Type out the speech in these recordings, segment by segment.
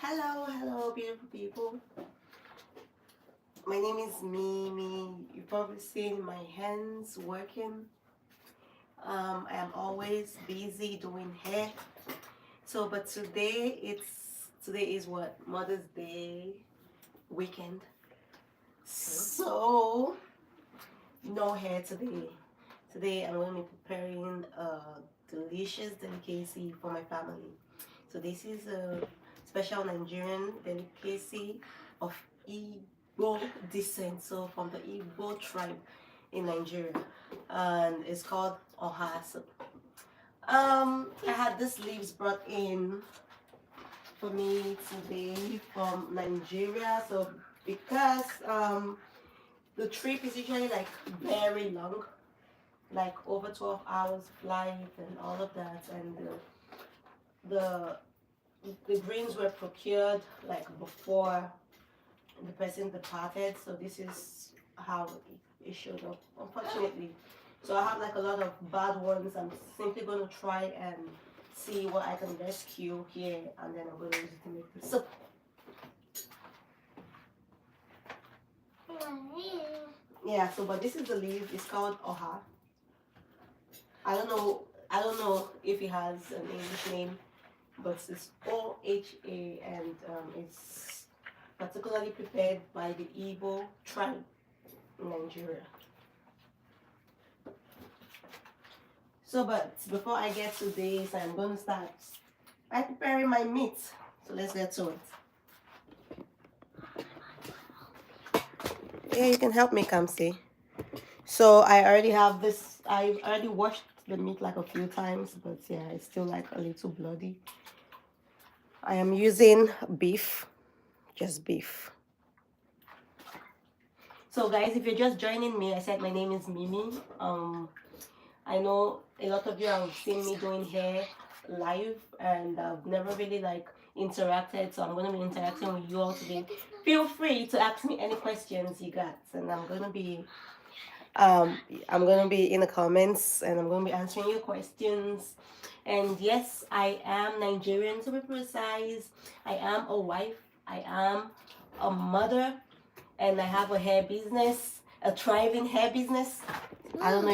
Hello, beautiful people. My name is Mimi. You've probably seen my hands working. I am always busy doing hair. But today is what, Mother's Day weekend. So no hair today. Today I'm going to be preparing a delicious delicacy for my family. So this is a special Nigerian delicacy of Igbo descent, so from the Igbo tribe in Nigeria, and it's called Oha soup. I had these leaves brought in for me today from Nigeria. So because the trip is usually like very long, like over 12 hours flight and all of that, and the the greens were procured like before the person departed, so this is how it showed up, unfortunately. So I have like a lot of bad ones. I'm simply going to try and see what I can rescue here, and then I'm going to use it to make the soup. Yeah, so but this is the leaf. It's called Oha. I don't know if it has an English name, but it's OHA, and it's particularly prepared by the Igbo tribe in Nigeria. So, but before I get to this, I'm going to start by preparing my meat. So let's get to it. Yeah, you can help me, Kamsi. So I already have this. I've already washed the meat like a few times, but yeah, it's still like a little bloody. I am using beef, just beef. So guys, if you're just joining me, I said my name is Mimi. I know a lot of you have seen me doing hair live, and I've never really like interacted, so I'm going to be interacting with you all today. Feel free to ask me any questions you got, and I'm going to be in the comments, and I'm going to be answering your questions. And yes, I am Nigerian, to be precise. I am a wife, I am a mother, and I have a hair business, a thriving hair business. I don't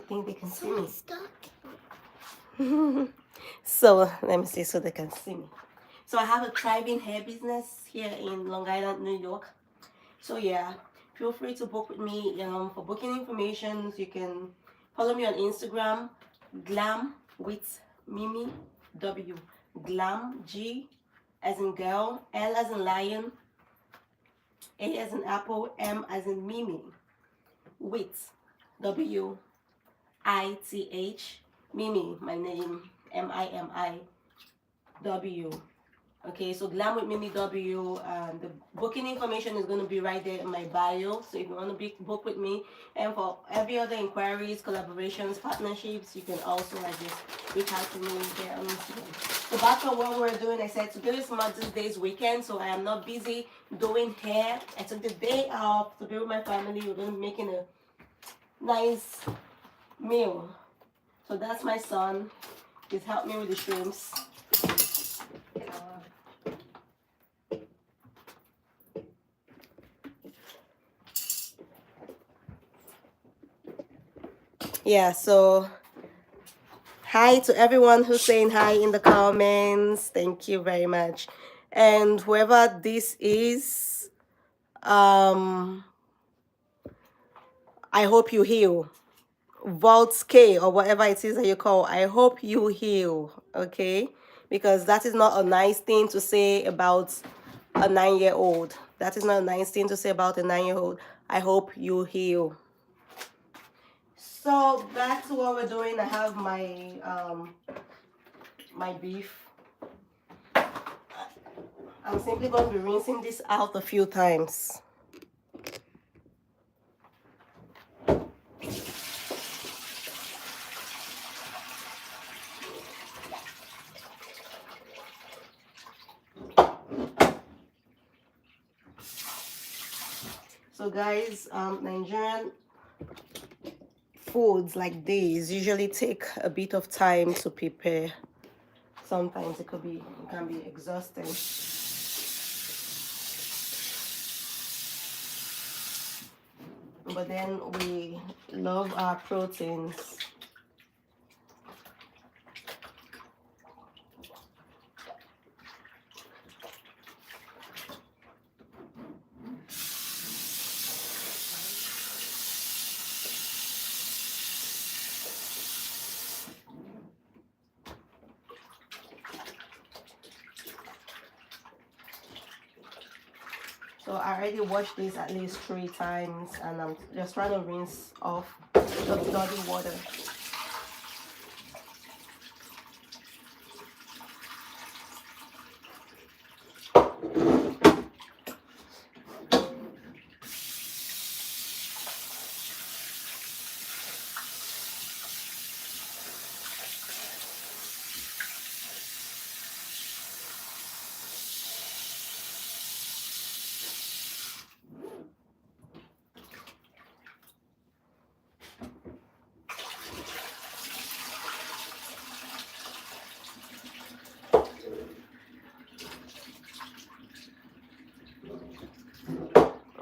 think they can see me. So let me see so they can see me. So I have a thriving hair business here in Long Island, New York. So yeah, feel free to book with me. For booking information, you can follow me on Instagram, Glam with Mimi W. Glam, G as in girl, L as in lion, A as in apple, M as in Mimi, with WITH, Mimi, my name, MIMIW. Okay, so Glam with Mimi W. The booking information is going to be right there in my bio. So if you want to book with me, and for every other inquiries, collaborations, partnerships, you can also like just reach out to me there on Instagram. So back to what we're doing, I said today is Mother's Day's weekend, so I am not busy doing hair. I took the day off to be with my family. We're going to be making a nice meal. So that's my son. He's helped me with the shrimps. Yeah, so hi to everyone who's saying hi in the comments. Thank you very much. And whoever this is, I hope you heal. Vault K or whatever it is that you call, I hope you heal, okay? Because that is not a nice thing to say about a 9-year-old. That is not a nice thing to say about a 9-year-old. I hope you heal. So back to what we're doing. I have my my beef. I'm simply going to be rinsing this out a few times. So guys, Nigerian foods like these usually take a bit of time to prepare. Sometimes it can be exhausting. but then we love our proteins. So I already washed this at least 3 times, and I'm just trying to rinse off the dirty water.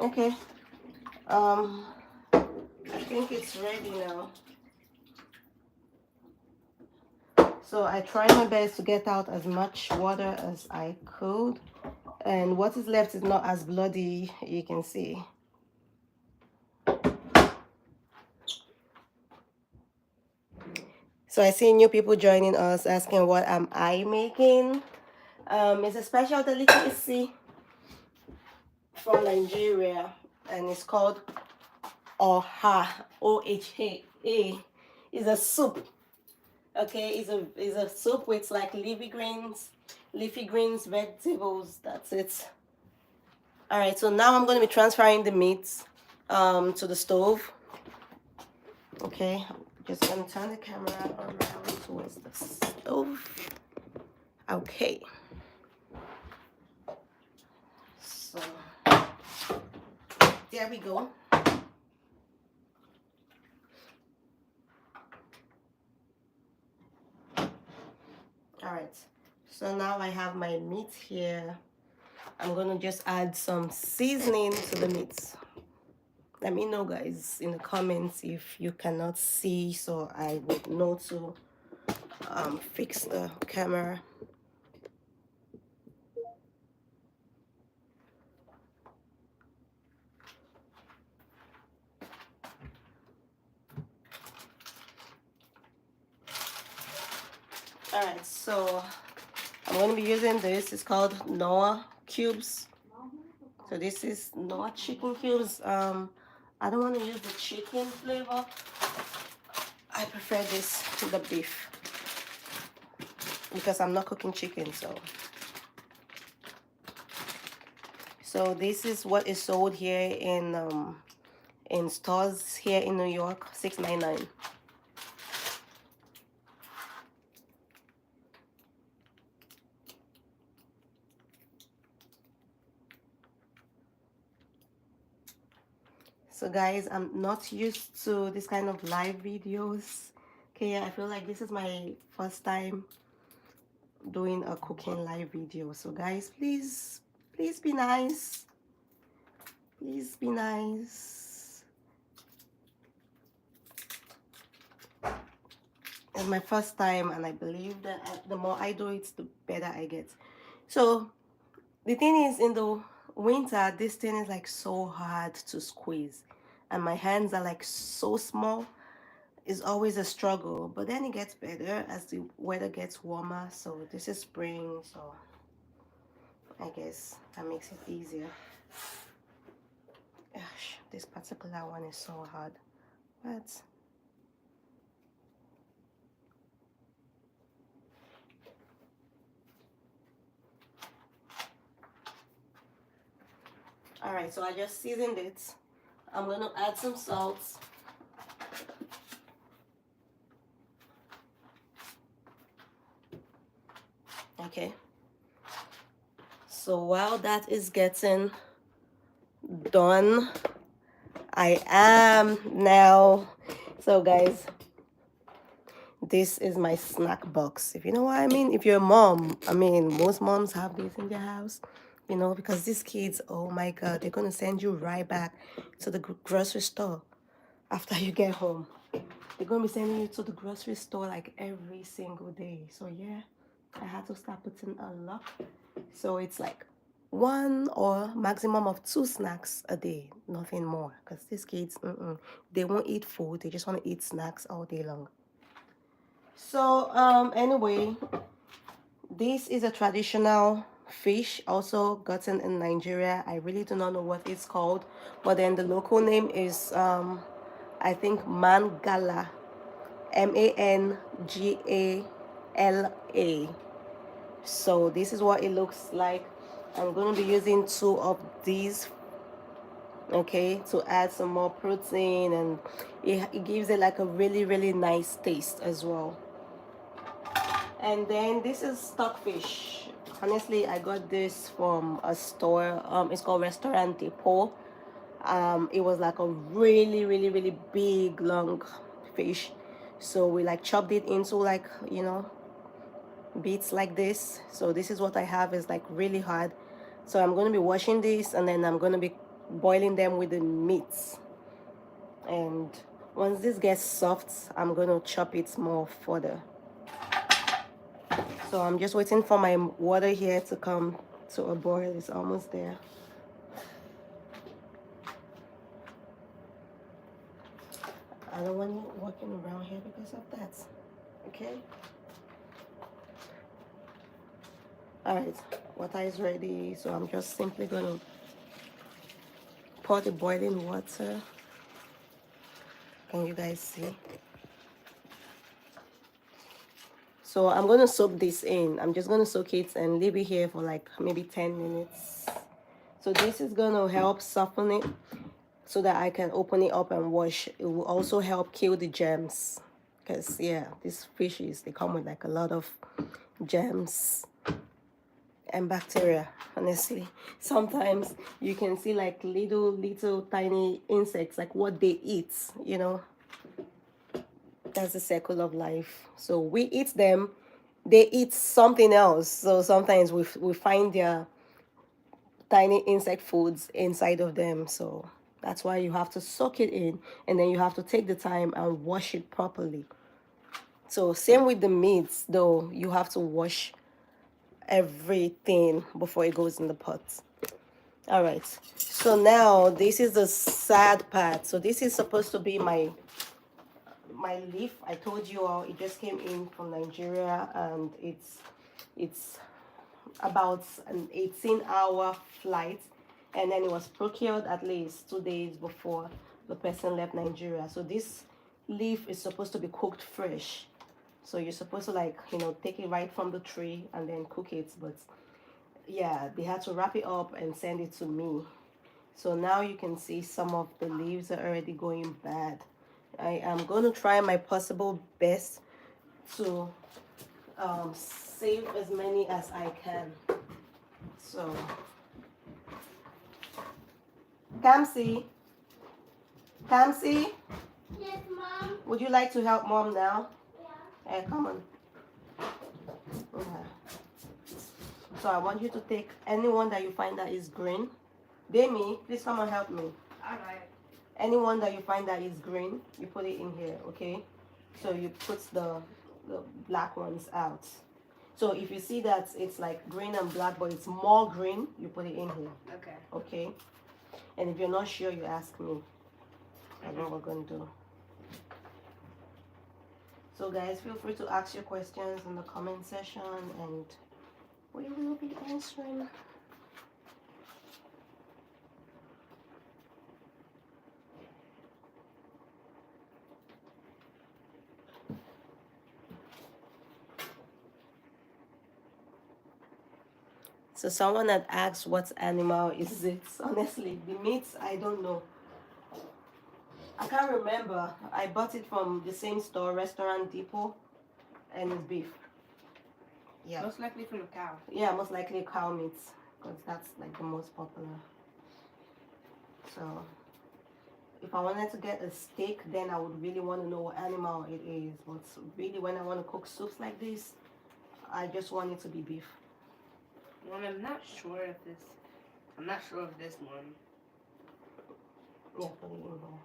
Okay, I think it's ready now. So I tried my best to get out as much water as I could, and what is left is not as bloody, you can see. So I see new people joining us asking what am I making. It's a special delicacy from Nigeria, and it's called Oha, O-H-A. It's a soup. Okay, it's a soup with like leafy greens, vegetables. That's it. All right, so now I'm going to be transferring the meat to the stove. Okay, I'm just going to turn the camera around towards the stove. Okay. So there we go. All right, so now I have my meat here. I'm gonna just add some seasoning to the meat. Let me know, guys, in the comments if you cannot see, so I would know to fix the camera. All right, so I'm going to be using this. It's called Noah cubes. So this is Noah chicken cubes. I don't want to use the chicken flavor. I prefer this to the beef because I'm not cooking chicken. So this is what is sold here in stores here in New York, $6.99. So guys, I'm not used to this kind of live videos. Okay, I feel like this is my first time doing a cooking live video. So guys, please be nice. Please be nice. It's my first time, and I believe that the more I do it, the better I get. So the thing is, in the winter, this thing is like so hard to squeeze, and my hands are like so small. It's always a struggle, but then it gets better as the weather gets warmer. So this is spring, so I guess that makes it easier. Gosh, this particular one is so hard, but all right, so I just seasoned it. I'm gonna add some salt. Okay, so while that is getting done, I am now, so guys, this is my snack box, if you know what I mean. If you're a mom, I mean, most moms have this in their house. You know, because these kids, oh my God, they're going to send you right back to the grocery store after you get home. They're going to be sending you to the grocery store like every single day. So yeah, I had to start putting a lock. So it's like one or maximum of two snacks a day, nothing more. Because these kids, they won't eat food. They just want to eat snacks all day long. So anyway, this is a traditional fish also gotten in Nigeria. I really do not know what it's called, but then the local name is I think mangala, Mangala. So this is what it looks like. I'm going to be using two of these, okay, to add some more protein, and it gives it like a really nice taste as well. And then this is stockfish. Honestly, I got this from a store. It's called Restaurant Depot. It was like a really big long fish. So we like chopped it into like, you know, bits like this. So this is what I have, is like really hard. So I'm going to be washing this, and then I'm going to be boiling them with the meats. And once this gets soft, I'm going to chop it more further. So I'm just waiting for my water here to come to a boil. It's almost there. I don't want you walking around here because of that. Okay? Alright, water is ready. So I'm just simply going to pour the boiling water. Can you guys see? So I'm going to soak this in. I'm just going to soak it and leave it here for like maybe 10 minutes. So this is going to help soften it so that I can open it up and wash. It will also help kill the germs. Because, yeah, these fishes, they come with like a lot of germs and bacteria, honestly. Sometimes you can see like little tiny insects, like what they eat, you know. That's the circle of life. So we eat them, they eat something else. So sometimes we find their tiny insect foods inside of them. So that's why you have to soak it in, and then you have to take the time and wash it properly. So same with the meats though, you have to wash everything before it goes in the pot. All right, so now this is the sad part. So this is supposed to be my leaf. I told you all it just came in from Nigeria, and it's about an 18-hour flight, and then it was procured at least 2 days before the person left Nigeria. So this leaf is supposed to be cooked fresh. So you're supposed to, like, you know, take it right from the tree and then cook it. But yeah, they had to wrap it up and send it to me. So now you can see some of the leaves are already going bad. I am going to try my possible best to save as many as I can. So, Kamsi, Kamsi, Yes, Mom. would you like to help Mom now? Yeah. Hey, come on. Yeah. So I want you to take anyone that you find that is green. Demi, please come and help me. Alright. Anyone that you find that is green, you put it in here, okay? So you put the black ones out. So if you see that it's like green and black, but it's more green, you put it in here. Okay. Okay? And if you're not sure, you ask me. That's what we're going to do. So guys, feel free to ask your questions in the comment section, and we will be answering. So someone had asked what animal is it. Honestly, the meat, I don't know. I can't remember. I bought it from the same store, Restaurant Depot, and it's beef. Yeah. Most likely from a cow. Yeah, most likely cow meat, because that's like the most popular. So if I wanted to get a steak, then I would really want to know what animal it is. But really, when I want to cook soups like this, I just want it to be beef. Well, I'm not sure if this. I'm not sure of this one. Yeah, put it in here.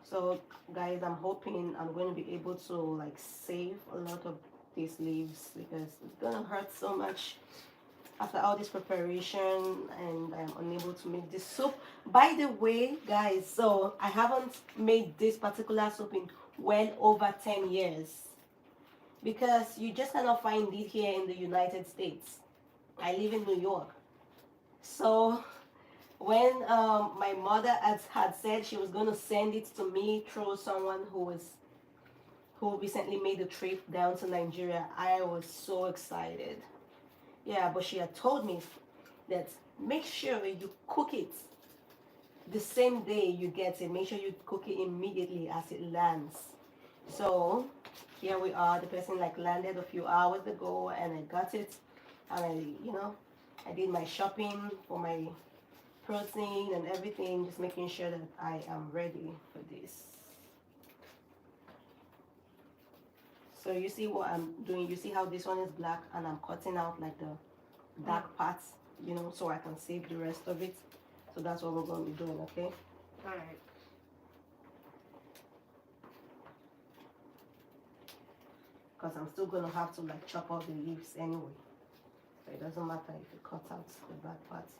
So guys, I'm hoping I'm going to be able to like save a lot of these leaves because it's gonna hurt so much after all this preparation and I'm unable to make this soup. By the way, guys, so I haven't made this particular soup in well over 10 years because you just cannot find it here in the United States. I live in New York. So when my mother had said she was going to send it to me through someone who recently made a trip down to Nigeria, I was so excited. Yeah, but she had told me that make sure you cook it the same day you get it. Make sure you cook it immediately as it lands. So here we are. The person like landed a few hours ago, and I got it, and I did my shopping for my protein and everything, just making sure that I am ready for this. So you see what I'm doing, you see how this one is black and I'm cutting out like the dark parts, so I can save the rest of it. So that's what we're going to be doing, okay? Alright. Because I'm still going to have to like chop off the leaves anyway. So it doesn't matter if you cut out the black parts.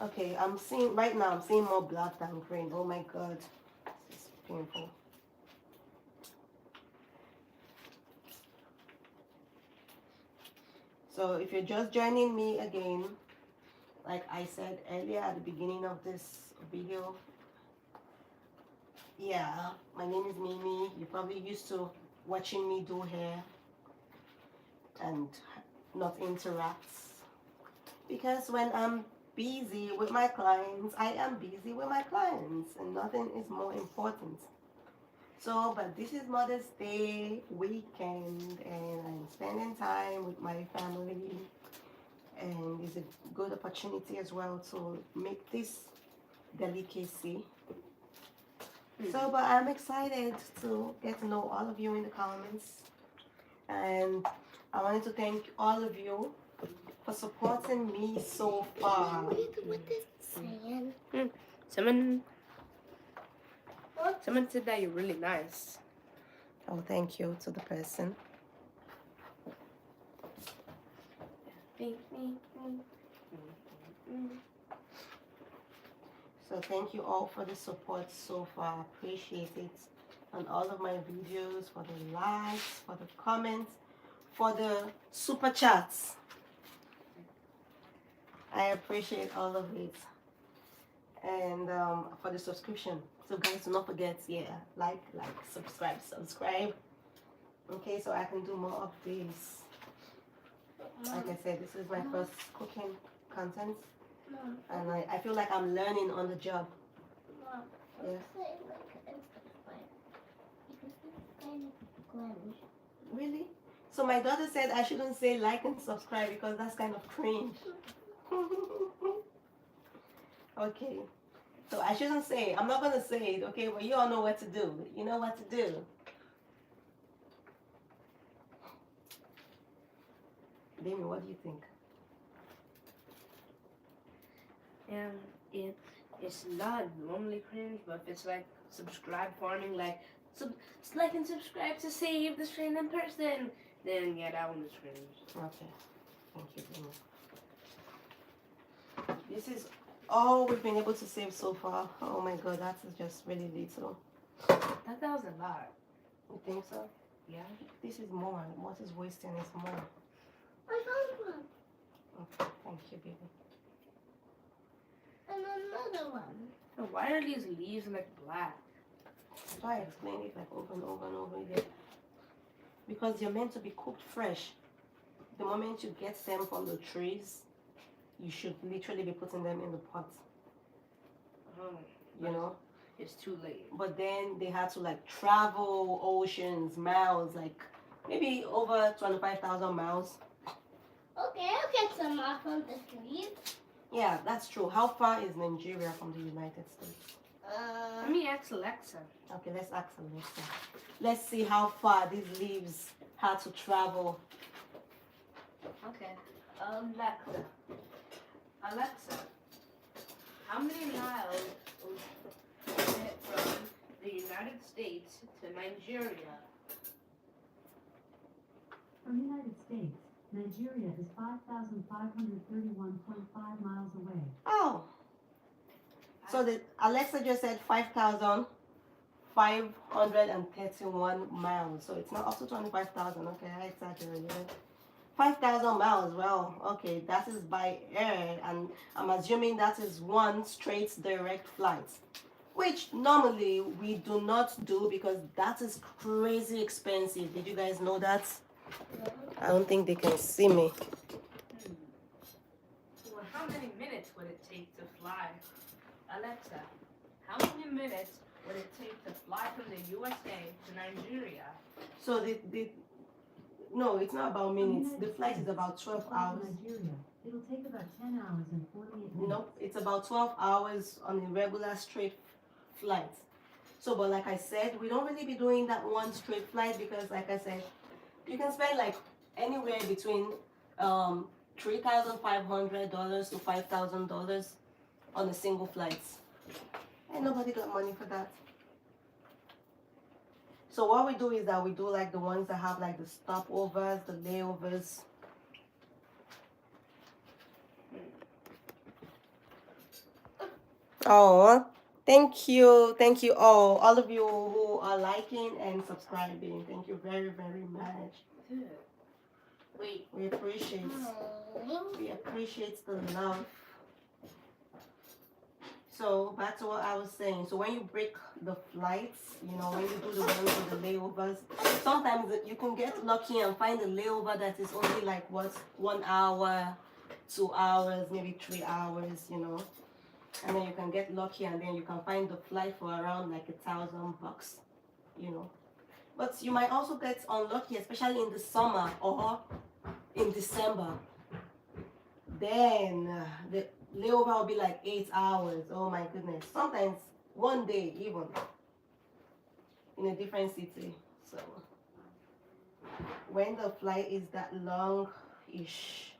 Okay, I'm seeing more black than green. Oh my god, this is painful. So if you're just joining me again, like I said earlier at the beginning of this video, yeah, my name is Mimi. You're probably used to watching me do hair and not interact, because when I'm busy with my clients, I am busy with my clients, and nothing is more important. So, but this is Mother's Day weekend, and I'm spending time with my family, and it's a good opportunity as well to make this delicacy. So, but I'm excited to get to know all of you in the comments, and I wanted to thank all of you for supporting me so far. What is saying? Someone said that you're really nice. Oh, thank you to the person. So thank you all for the support so far. Appreciate it. On all of my videos, for the likes, for the comments, for the super chats. I appreciate all of it. And for the subscription. So guys, do not forget, like, subscribe. Okay, so I can do more of these. Like I said, this is my first cooking content. And I feel like I'm learning on the job. Mom, Yeah. say like and subscribe. Because it's kind of cringe. Really? So my daughter said I shouldn't say like and subscribe because that's kind of cringe. Okay. So I shouldn't say it. I'm not gonna say it, okay? But you all know what to do. You know what to do. Demi, what do you think? It's not normally cringe, but if it's like subscribe farming, like like and subscribe to save this random person, then yeah, that one is cringe. Okay. Thank you, Demi. This is all we've been able to save so far. Oh my god, that is just really little. That was a lot. You think so? Yeah. This is more. What is wasting is more. I found one. Okay, thank you, baby. And another one. So why are these leaves like black? That's why I explained it like over and over and over again. Because they're meant to be cooked fresh. The moment you get them from the trees, you should literally be putting them in the pot. Oh, You know? it's too late. But then they had to like travel oceans, miles, like maybe over 25,000 miles. Okay, I'll get some off of the trees. Yeah, that's true. How far is Nigeria from the United States? Let me ask Alexa. Okay, let's ask Alexa. Let's see how far these leaves had to travel. Okay. Alexa, how many miles is it from the United States to Nigeria? From the United States, Nigeria is 5,531.5 miles away. Oh. So the Alexa just said 5,531 miles. So it's not up to 25,000. Okay, I exaggerated. 5,000 miles. Well, okay, that is by air, and I'm assuming that is one straight direct flight, which normally we do not do because that is crazy expensive. Did you guys know that? I don't think they can see me. Well, how many minutes would it take to fly? Alexa, how many minutes would it take to fly from the USA to Nigeria? So no, it's not about minutes. The flight is about 12 hours. Nigeria. It'll take about 10 hours and 48 minutes. Nope, it's about 12 hours on a regular straight flight. So, but like I said, we don't really be doing that one straight flight because, like I said, you can spend like anywhere between $3,500 to $5,000 on a single flight. Ain't nobody got money for that. So what we do is that we do like the ones that have like the stopovers, the layovers. Oh, thank you all of you who are liking and subscribing. Thank you very, very much. Wait. We appreciate the love. So back to what I was saying. So when you break the flights, you know, when you do the ones with the layovers, sometimes you can get lucky and find a layover that is only like what, 1 hour, 2 hours, maybe 3 hours, you know. And then you can get lucky and then you can find the flight for around like $1,000, you know. But you might also get unlucky, especially in the summer or in December. Then the layover will be like 8 hours. Oh my goodness. Sometimes one day even in a different city. So when the flight is that long-ish.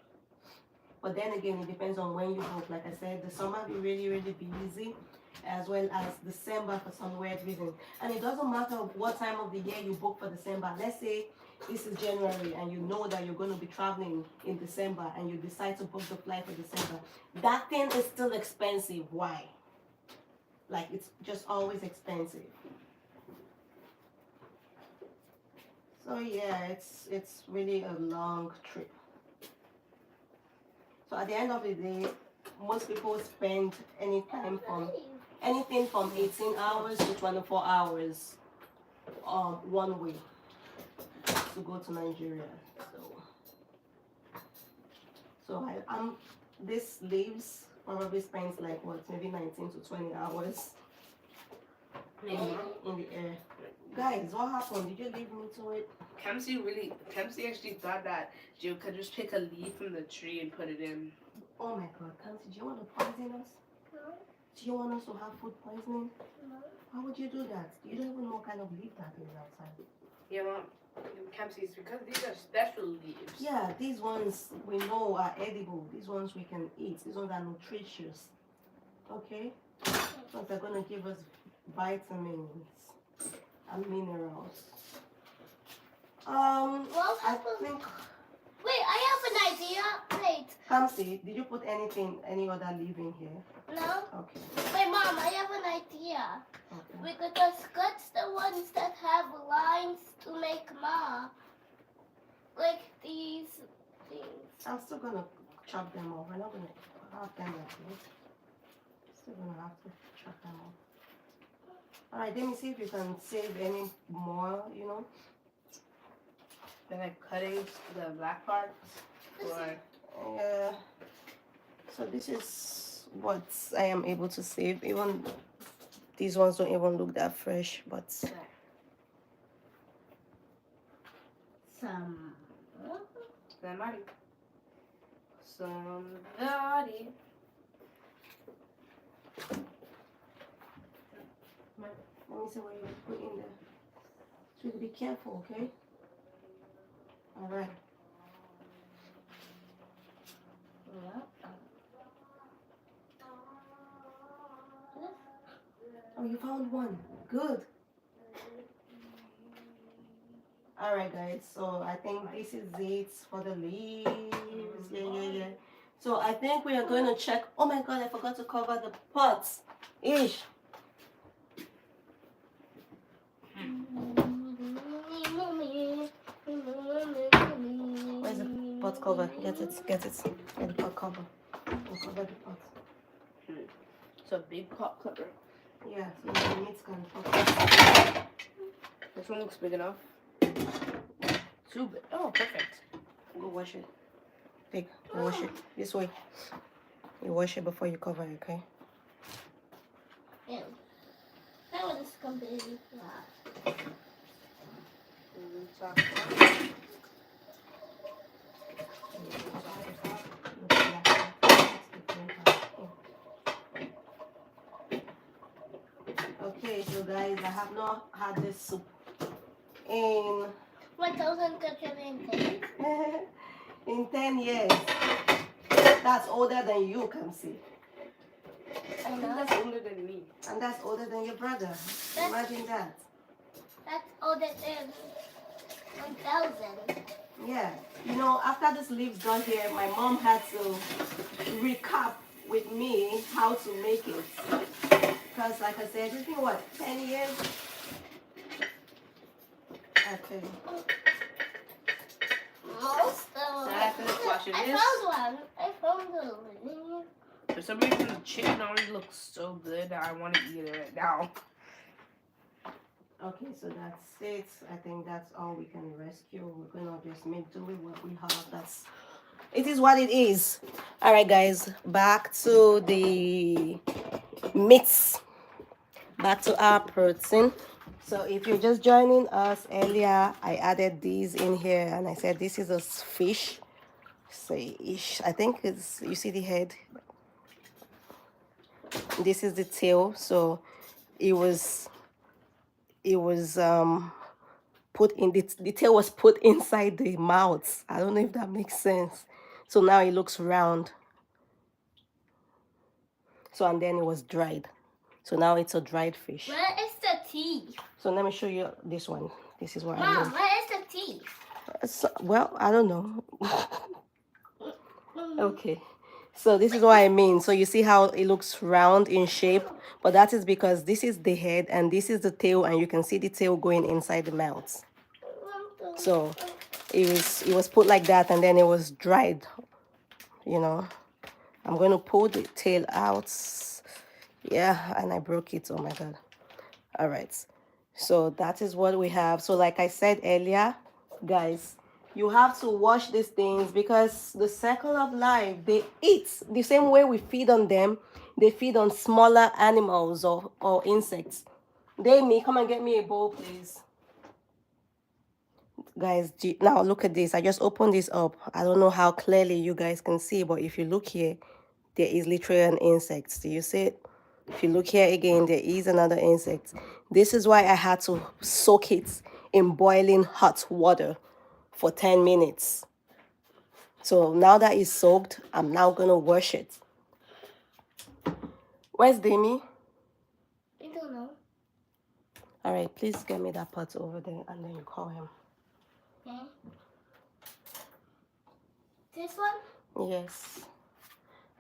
But then again, it depends on when you book. Like I said, the summer will be really, really busy, as well as December for some weird reason. And it doesn't matter what time of the year you book for December. Let's say this is January and you know that you're going to be traveling in December and you decide to book the flight for December. That thing is still expensive. Why? Like, it's just always expensive. So yeah, it's really a long trip. So at the end of the day, most people spend anything from 18 hours to 24 hours one way to go to Nigeria. So this leaves probably spends like what, maybe 19 to 20 hours in the air. Guys, what happened? Did you leave me to it? Kamsi actually thought that you could just pick a leaf from the tree and put it in. Oh my god, Kamsi, do you want to poison us? No. Do you want us to have food poisoning? No. Why would you do that? You don't even know what kind of leaf that is outside. Yeah, Mom. Kamsi, it's because these are special leaves. Yeah, these ones we know are edible. These ones we can eat. These ones are nutritious. Okay? These ones are going to give us vitamins and minerals. What I happened? think, Wait, I have an idea. Wait. Kamsi, did you put any other leaf in here? No. Okay. Wait, Mom, I have an idea. Okay. We could just cut the ones that have lines to make ma. Like these things. I'm still going to chop them off. We're not going to have them like this. Still going to have to chop them off. Alright, let me see if you can save any more, you know. Then I'm cutting the black parts. Or So this is what I am able to save. Even these ones don't even look that fresh, but Some. somebody. Let me see what you put in there. So be careful, okay? All right. Oh, you found one. Good. All right, guys. So I think this is it for the leaves. Yeah. So I think we are going to check. Oh my God, I forgot to cover the pots. Ish. Where's the pot cover? Get it. Get the pot cover. We'll cover the pot. It's a big pot cover. Yeah, so the meat's gonna cover. This one looks big enough. Too big. Oh, perfect. Go wash it. Take, go wash it. This way. You wash it before you cover it, okay? Yeah. That was completely flat. Okay, so guys, I have not had this soup in 1,010 in 10 years. That's older than you, can see. I think that's older than me. And that's older than your brother. Imagine that. That's older than 1,000. Yeah. You know, after this leaves got here, my mom had to recap with me how to make it. Because like I said, it's been what, 10 years? Okay. Most of I finished washing I this. found one. I found one. For some reason, the chicken already looks so good that I want to eat it right now. Okay, so that's it. I think that's all we can rescue. We're gonna just make do with what we have. It is what it is. All right, guys, back to the meats. Back to our protein. So if you're just joining us earlier, I added these in here and I said this is a fish. Say ish. I think it's, you see the head. This is the tail. So it was put in the tail was put inside the mouth. I don't know if that makes sense. So now it looks round. So and then it was dried. So now it's a dried fish. Where is the teeth? So let me show you this one. This is what I Mom, mean. where is the teeth? So, well, I don't know. Okay. So this is what I mean. So you see how it looks round in shape, but that is because this is the head and this is the tail, and you can see the tail going inside the mouth. So it was put like that and then it was dried, you know. I'm going to pull the tail out. Yeah, and I broke it. Oh my God. All right. So that is what we have. So like I said earlier, guys, you have to wash these things because the circle of life, they eat the same way we feed on them. They feed on smaller animals or insects. Damien, come and get me a bowl, please. Guys, now look at this. I just opened this up. I don't know how clearly you guys can see, but if you look here, there is literally an insect. Do you see it? If you look here again, there is another insect. This is why I had to soak it in boiling hot water for 10 minutes. So now that it's soaked, I'm now going to wash it. Where's Demi? I don't know. All right, please get me that pot over there and then you call him. Okay. This one? Yes.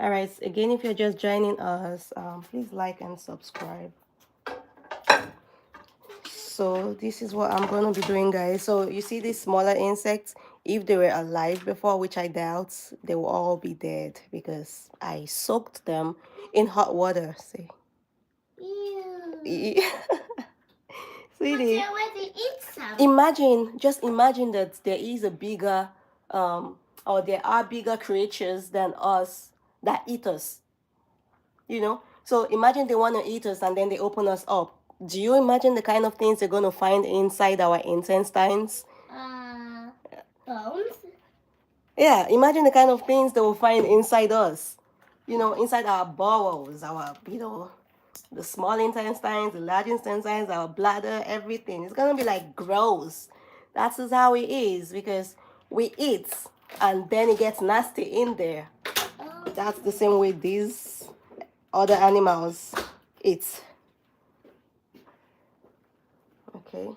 All right, again, if you're just joining us, please like and subscribe. So this is what I'm going to be doing, guys. So you see these smaller insects, if they were alive before, which I doubt, they will all be dead because I soaked them in hot water. See? Ew. Sweetie, But where they eat some. just imagine that there is a bigger, or there are bigger creatures than us that eat us. You know? So imagine they want to eat us and then they open us up. Do you imagine the kind of things they're going to find inside our intestines? Bones? Yeah, imagine the kind of things they will find inside us. You know, inside our bowels, our, the small intestines, the large intestines, our bladder, everything. It's gonna be like gross. That's just how it is because we eat and then it gets nasty in there. That's the same way these other animals eat. Okay.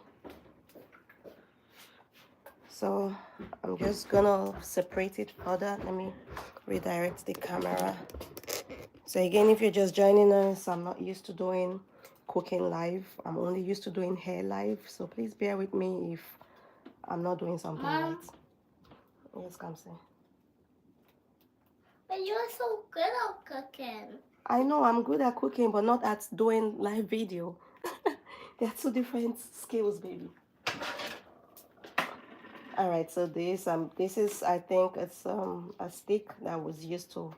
So I'm just gonna separate it further. Let me redirect the camera. So again, if you're just joining us, I'm not used to doing cooking live. I'm only used to doing hair live. So please bear with me if I'm not doing something Mom. right. Yes, come say. But you're so good at cooking. I know I'm good at cooking, but not at doing live video. They're two different skills, baby. All right, so this is, I think it's a stick that was used to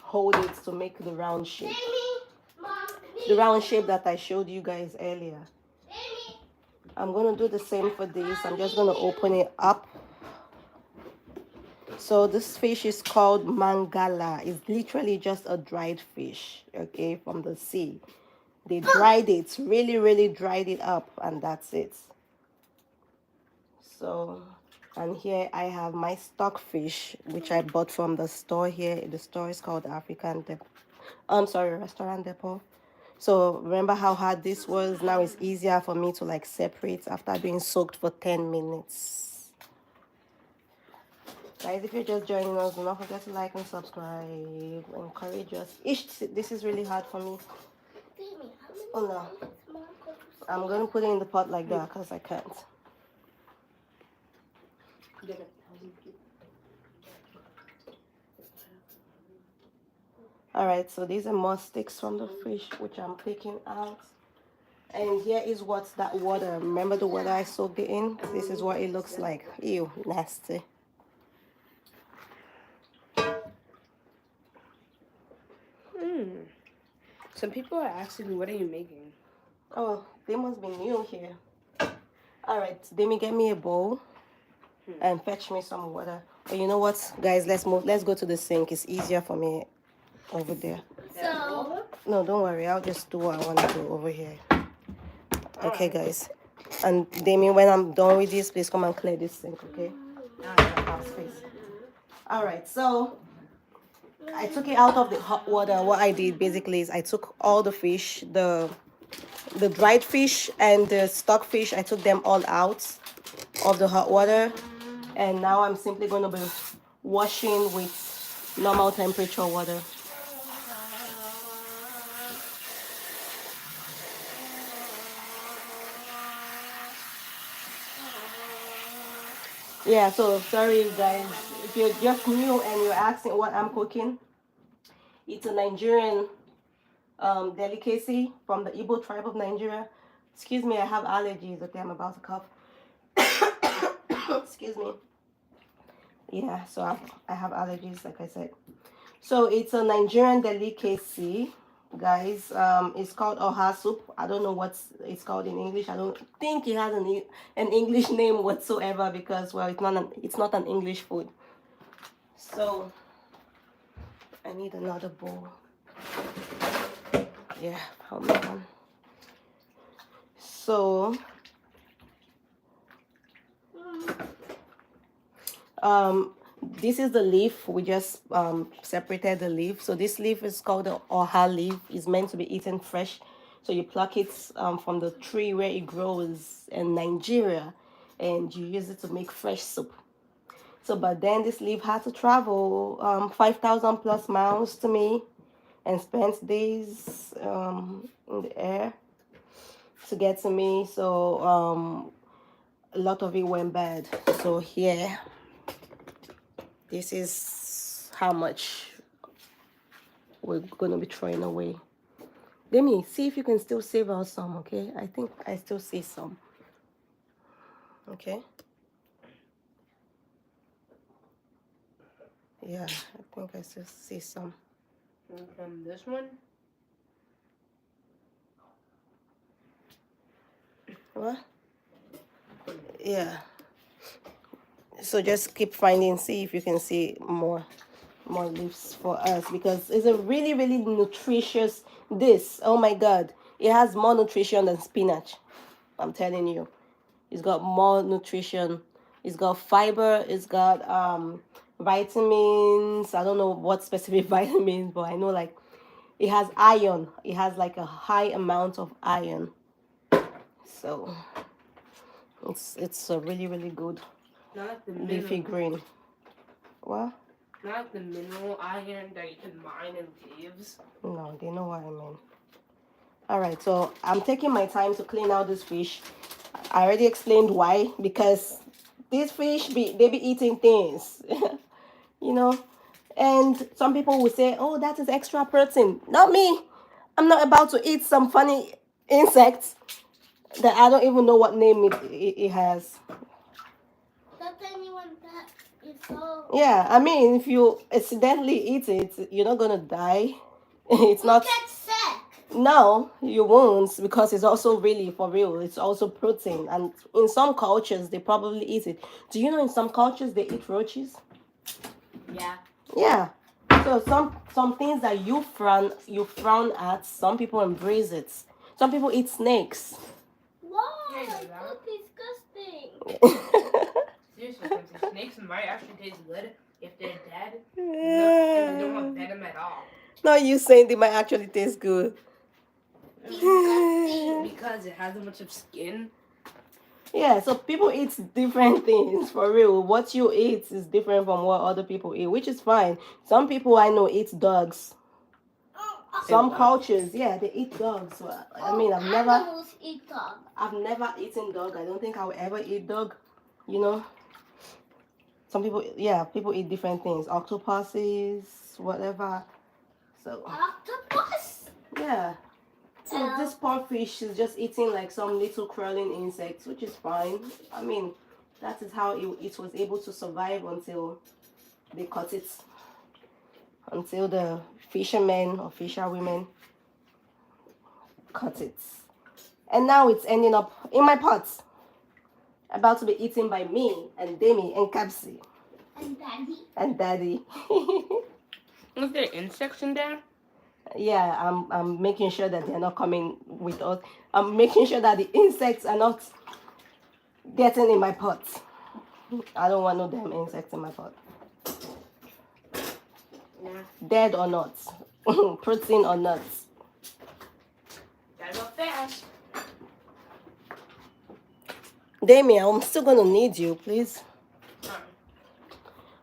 hold it to make the round shape. Mom, The round shape that I showed you guys earlier. I'm gonna do the same for this. I'm just gonna open it up. So this fish is called mangala. It's literally just a dried fish, okay, from the sea. They dried it, really dried it up, and that's it. So, and here I have my stockfish, which I bought from the store here. The store is called African Depot. I'm sorry, Restaurant Depot. So remember how hard this was? Now it's easier for me to like separate after being soaked for 10 minutes. Guys, if you're just joining us, do not forget to like and subscribe. Encourage us. This is really hard for me. Oh no. I'm going to put it in the pot like that because I can't. Alright, so these are more sticks from the fish, which I'm taking out. And here is what's that water. Remember the water I soaked it in? This is what it looks like. Ew, nasty. Some people are asking me, what are you making? Oh, they must be new here. Alright, Demi, get me a bowl and fetch me some water. But you know what, guys, let's go to the sink. It's easier for me over there. So, No, don't worry, I'll just do what I want to do over here. Okay, guys. And Demi, when I'm done with this, please come and clear this sink, okay? Alright, so I took it out of the hot water. What I did basically is I took all the fish, the dried fish and the stockfish, I took them all out of the hot water. And now I'm simply going to be washing with normal temperature water. Yeah, so sorry guys, if you're just new and you're asking what I'm cooking, it's a Nigerian delicacy from the Igbo tribe of Nigeria. Excuse me, I have allergies. Okay, I'm about to cough. Excuse me. Yeah, so I have allergies, like I said. So it's a Nigerian delicacy, guys. It's called oha soup. I don't know what it's called in English. I don't think it has an English name whatsoever because, well, it's not an English food. So I need another bowl. Yeah, hold on. So this is the leaf. We just separated the leaf. So this leaf is called the oha leaf. It's meant to be eaten fresh. So you pluck it from the tree where it grows in Nigeria, and you use it to make fresh soup. So, but then this leaf had to travel 5,000 plus miles to me and spent days in the air to get to me. So a lot of it went bad. So here, this is how much we're gonna be throwing away. Demi, see if you can still save out some, okay? I think I still see some. Okay. Yeah, I think I still see some. And from this one? What? Yeah. So just keep finding, see if you can see more leaves for us, because it's a really nutritious This, oh my God, it has more nutrition than spinach. I'm telling you, it's got more nutrition. It's got fiber. It's got vitamins. I don't know what specific vitamins, but I know like it has iron. It has like a high amount of iron. So it's a really really good Not like the leafy mineral, green. What? not like the mineral iron that you can mine in caves. No, they know what I mean. All right, so I'm taking my time to clean out this fish. I already explained why, because these fish they be eating things, you know. And some people will say, "Oh, that is extra protein." Not me. I'm not about to eat some funny insects that I don't even know what name it has. That's anyone that is so. Yeah, I mean, if you accidentally eat it, you're not gonna die. It's We'll not. get sick. No, you won't, because it's also really for real. It's also protein, and in some cultures they probably eat it. Do you know in some cultures they eat roaches? Yeah. Yeah. So some things that you frown at, some people embrace it. Some people eat snakes. Why? Yeah, you know that. So disgusting. Seriously, Quincy, snakes might actually taste good if they're dead. And they don't have venom at all. Not you saying they might actually taste good. Disgusting. Because it has a bunch of skin. Yeah, so people eat different things for real. What you eat is different from what other people eat, which is fine. Some people I know eat dogs. Some what? cultures, yeah, they eat dogs. Well, I mean, Animals eat dog. I've never eaten dog. I don't think I will ever eat dog. You know, some people, yeah, people eat different things, octopuses, whatever. So Octopus. yeah. So this poor fish is just eating like some little crawling insects, which is fine. I mean, that is how it was able to survive until they caught it. Until the fishermen or fisherwomen caught it. And now it's ending up in my pot. About to be eaten by me and Demi and Capsy And daddy. and Daddy. Is there insects in there? Yeah, I'm making sure that they're not coming with us. I'm making sure that the insects are not getting in my pot. I don't want no damn insects in my pot. Yeah. Dead or not. Protein or not. Gotta go fast. Damien, I'm still gonna need you, please.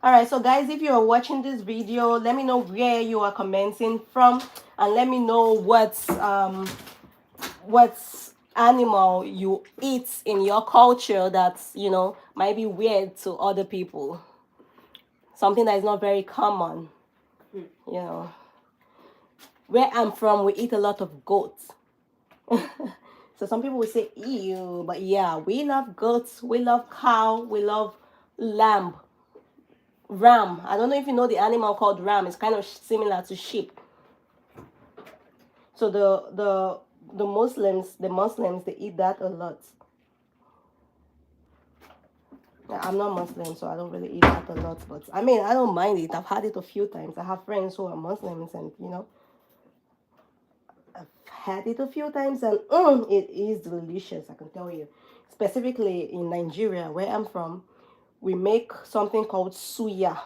Alright, so guys, if you are watching this video, let me know where you are commenting from, and let me know what animal you eat in your culture that's, you know, might be weird to other people. Something that is not very common. You know. Where I'm from, we eat a lot of goats. So some people will say, ew, but yeah, we love goats, we love cow, we love lamb. Ram. I don't know if you know the animal called ram. It's kind of similar to sheep. So the Muslims they eat that a lot. I'm not Muslim, so I don't really eat that a lot. But I mean, I don't mind it. I've had it a few times. I have friends who are Muslims, and you know, I've had it a few times, and it is delicious. I can tell you. Specifically in Nigeria, where I'm from, we make something called suya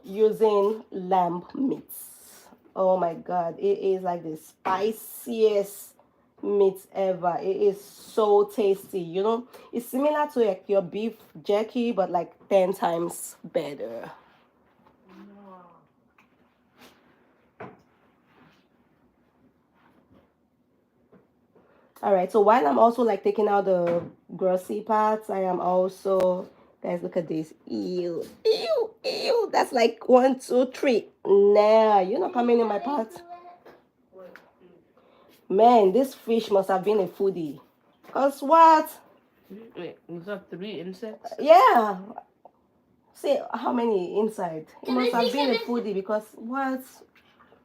using lamb meats. Oh my God, it is like the spiciest meat ever. It is so tasty. You know, it's similar to like your beef jerky, but like 10 times better. All right, so while I'm also like taking out the grassy parts, I am also, guys, look at this. Ew, ew, ew. That's like 1, 2, 3. Nah, you're not coming in my pot. Man, this fish must have been a foodie. Cause what? Wait, was that 3 insects? Yeah. See how many inside. It Can I must have see been a something? foodie because what?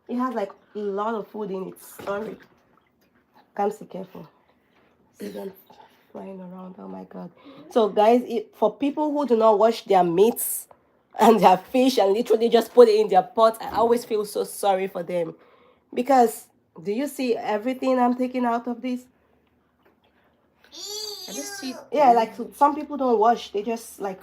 It has like a lot of food in its story. Come see careful. See them flying around. Oh my God. So guys, for people who do not wash their meats and their fish and literally just put it in their pot, I always feel so sorry for them. Because do you see everything I'm taking out of this? I just see. Yeah, like some people don't wash. They just like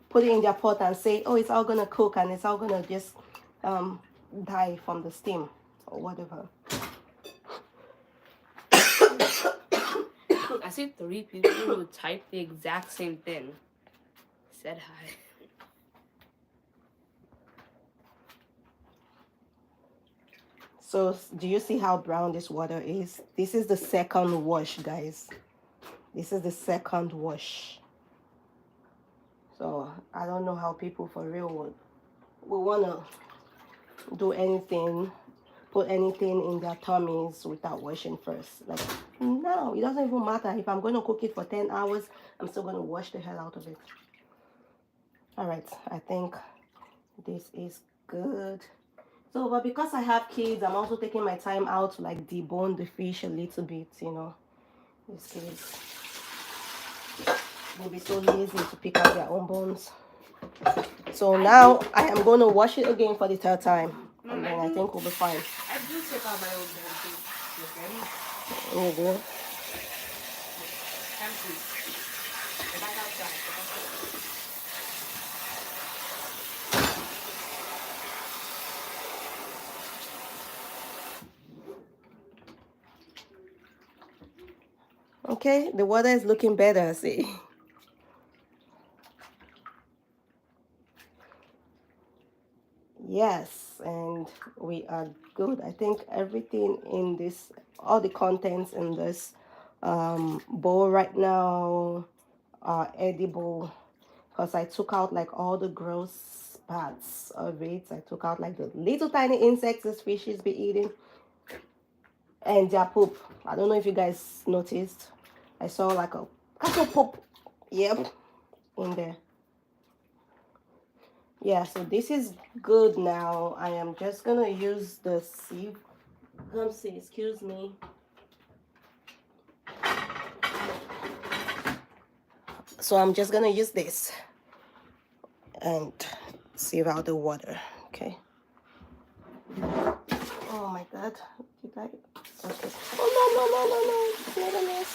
put it in their pot and say, oh, it's all gonna cook and it's all gonna just die from the steam or whatever. I see 3 people who typed the exact same thing. Said hi. So do you see how brown this water is? This is the second wash, guys. This is the second wash. So I don't know how people for real would want to do anything, put anything in their tummies without washing first. Like, no, it doesn't even matter. If I'm going to cook it for 10 hours, I'm still going to wash the hell out of it. All right, I think this is good. So, but because I have kids, I'm also taking my time out to like debone the fish a little bit, you know. These kids, they'll be so lazy to pick out their own bones. So now I am going to wash it again for the third time. And then I think we'll be fine. I do take out my own damn food. You You ready? do? Empty. Go back outside. Go back outside. Okay, the water is looking better, see. Yes, and we are good. I think everything in this, all the contents in this bowl right now are edible because I took out like all the gross parts of it. I took out like the little tiny insects this fishes be eating and their poop. I don't know if you guys noticed. I saw like a couple poop, yep, in there. Yeah, so this is good now. I am just gonna use the sieve. Come see, excuse me. So I'm just gonna use this and sieve out the water. Okay. Oh my God, did I? Okay. Oh no! It's not a mess.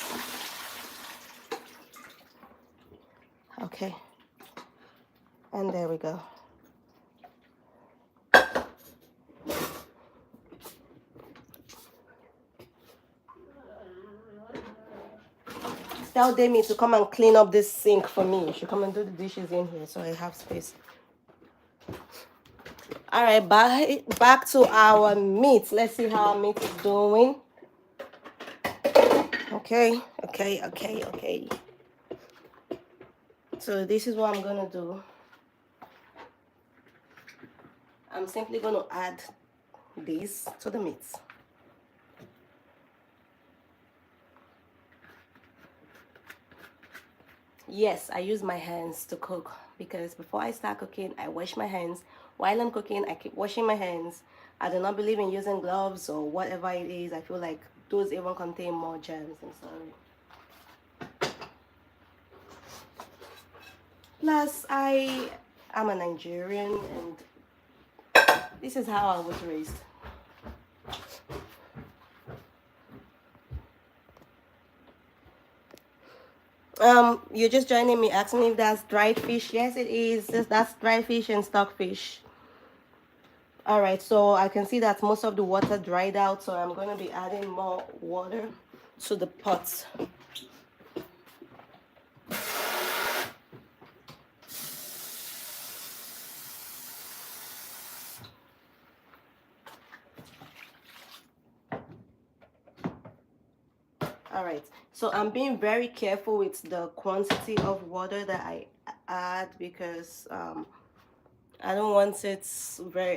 Okay. And there we go. Tell Demi to come and clean up this sink for me. She come and do the dishes in here so I have space. All right, back to our meat. Let's see how our meat is doing. Okay. So this is what I'm gonna do. I'm simply gonna add this to the meat. Yes, I use my hands to cook because before I start cooking, I wash my hands. While I'm cooking, I keep washing my hands. I do not believe in using gloves or whatever it is. I feel like those even contain more germs. I'm sorry. Plus, I am a Nigerian and this is how I was raised. You're just joining me, asking me if that's dried fish. Yes, it is. That's dried fish and stockfish. All right, so I can see that most of the water dried out, so I'm going to be adding more water to the pot. All right, so I'm being very careful with the quantity of water that I add because I don't want I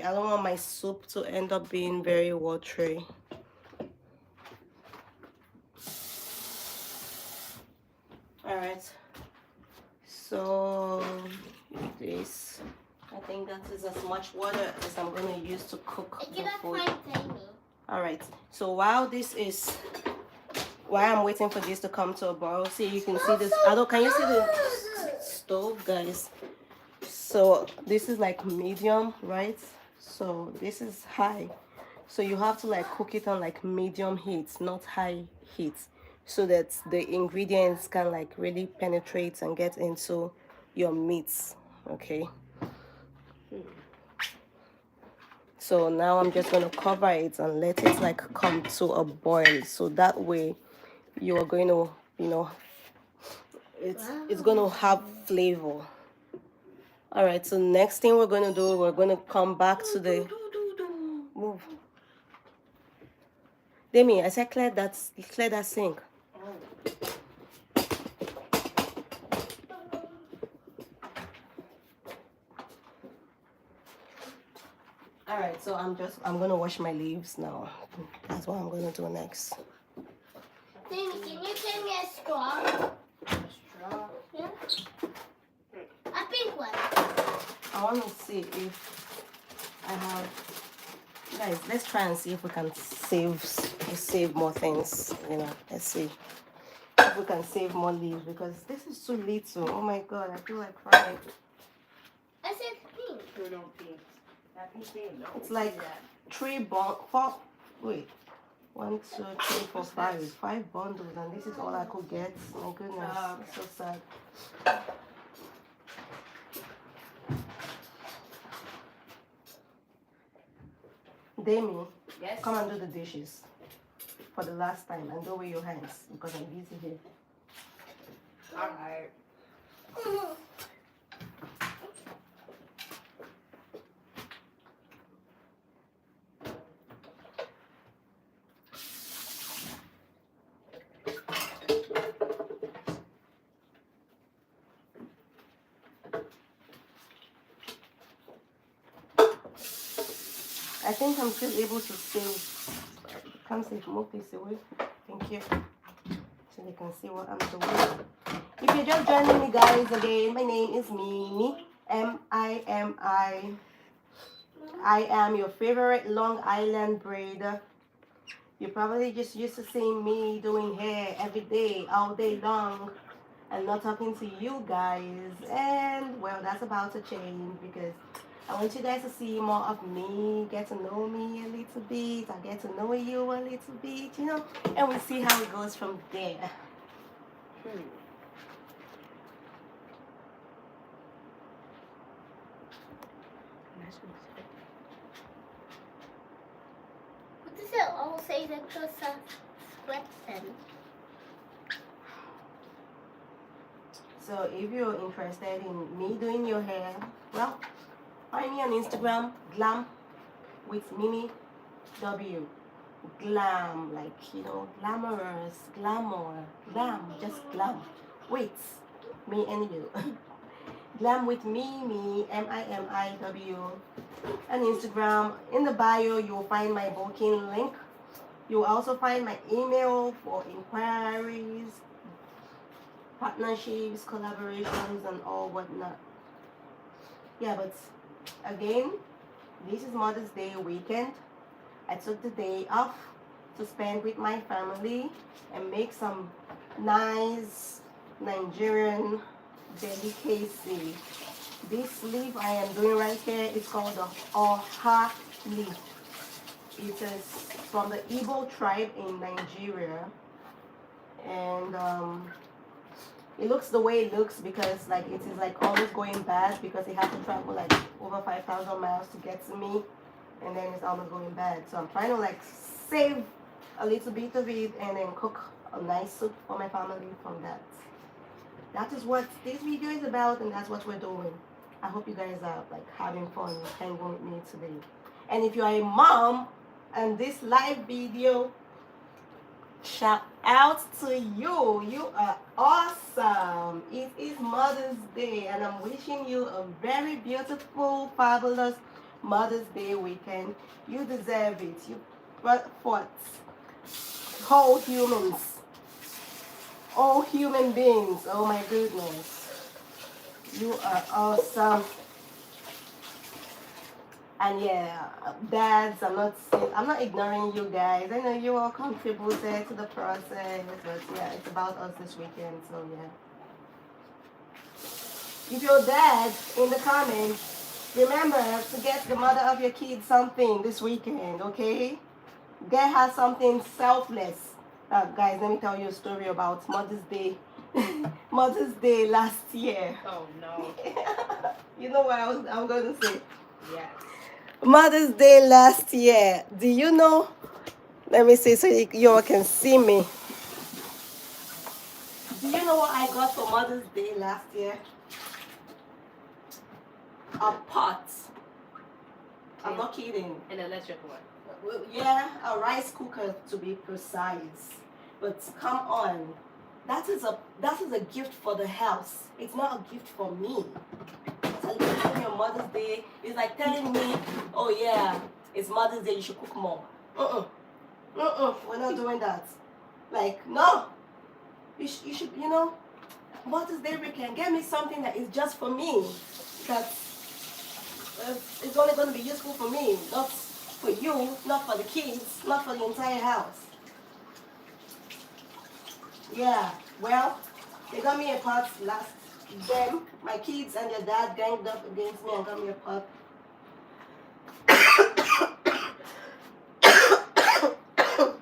don't want my soup to end up being very watery. All right, so this, I think that is as much water as I'm going to use to cook the food. All right, so while I'm waiting for this to come to a boil, see, you can see this. Can you see the stove, guys? So this is like medium, right? So this is high. So you have to like cook it on like medium heat, not high heat, so that the ingredients can like really penetrate and get into your meats. Okay. So now I'm just gonna cover it and let it like come to a boil. So that way you are going to, it's gonna have flavor. All right. So next thing we're gonna do, we're gonna come back to the move. Demi, I said clear that sink. All right, so I'm gonna wash my leaves now. That's what I'm gonna do next. Then can you give me a straw? Straw. Yeah. A pink one. I want to see if I have. Guys, let's try and see if we can save more things. Let's see if we can save more leaves because this is too little. Oh my god, I feel like crying. I said pink. No, pink. That pink thing, no. It's like 4. Wait. 1, 2, 3, 4, 5. 5 bundles, and this is all I could get. My goodness, it's so sad. Demi, Yes. come and do the dishes for the last time and do with your hands because I'm busy here. Alright. I think I'm still able to save. Can't save, move this away. Thank you. So they can see what I'm doing. If you're just joining me, guys, again, my name is Mimi. M-I-M-I. I am your favorite Long Island braider. You're probably just used to seeing me doing hair every day, all day long, and not talking to you guys. And well, that's about to change because I want you guys to see more of me, get to know me a little bit. I get to know you a little bit, and we'll see how it goes from there. What does it all say that goes sweatson? So if you're interested in me doing your hair, well, find me on Instagram, glam with Mimi W. Glam, like, glamorous, glamour, glam, just glam. Wait, me and you. Glam with Mimi, M-I-M-I-W. On Instagram, in the bio, you'll find my booking link. You'll also find my email for inquiries, partnerships, collaborations, and all whatnot. Yeah, but again, this is Mother's Day weekend. I took the day off to spend with my family and make some nice Nigerian delicacy. This leaf I am doing right here is called the Oha leaf. It is from the Igbo tribe in Nigeria, and it looks the way it looks because like it is like always going bad because it has to travel like over 5,000 miles to get to me, and then it's almost going bad. So I'm trying to like save a little bit of it and then cook a nice soup for my family from that. That is what this video is about, and that's what we're doing. I hope you guys are like having fun hanging with me today. And if you are a mom and this live video, shout out to you. You are awesome. It is Mother's Day, and I'm wishing you a very beautiful, fabulous Mother's Day weekend. You deserve it. You brought forth whole humans, all human beings. Oh my goodness. You are awesome. And yeah, dads, I'm not ignoring you guys. I know you all contributed to the process, but yeah, it's about us this weekend, so yeah. If you're dad, in the comments, Remember to get the mother of your kids something this weekend, okay? Get her something selfless. Guys, let me tell you a story about Mother's Day. Mother's Day last year. Oh no. You know what I'm going to say? Yes. Mother's Day last year. Do you know? Let me see so you all can see me. Do you know what I got for Mother's Day last year? A pot. I'm not kidding. An electric one. Well, yeah, a rice cooker to be precise. But come on, that is a gift for the house. It's not a gift for me. Celebrating your Mother's Day is like telling me, oh yeah, it's Mother's Day, you should cook more. We're not doing that. Like, no. You should, Mother's Day weekend, get me something that is just for me. That it's only going to be useful for me, not for you, not for the kids, not for the entire house. Yeah, well, they got me a pot last then. My kids and their dad ganged up against me and got me a pot.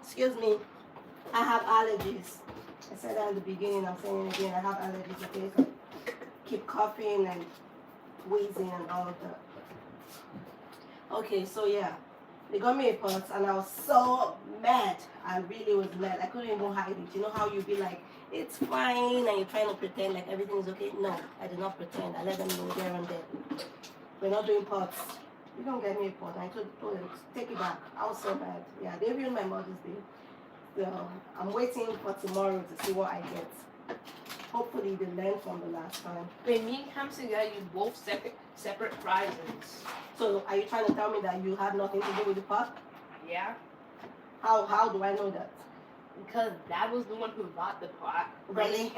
Excuse me. I have allergies. I said that at the beginning, I'm saying it again. I have allergies, okay? So keep coughing and wheezing and all of that. Okay, so yeah. They got me a pot and I was so mad. I really was mad. I couldn't even hide it. You know how you be like, it's fine, and you're trying to pretend like everything is okay? No, I did not pretend. I let them know there and then. We're not doing pots. You don't get me a pot. I told them, take it back. I was so mad. Yeah, they ruined my Mother's Day. So I'm waiting for tomorrow to see what I get. Hopefully they learn from the last time. When me and Kamsi got you both separate prizes. So are you trying to tell me that you had nothing to do with the pot? Yeah. How do I know that? Because that was the one who bought the pot. Really? Me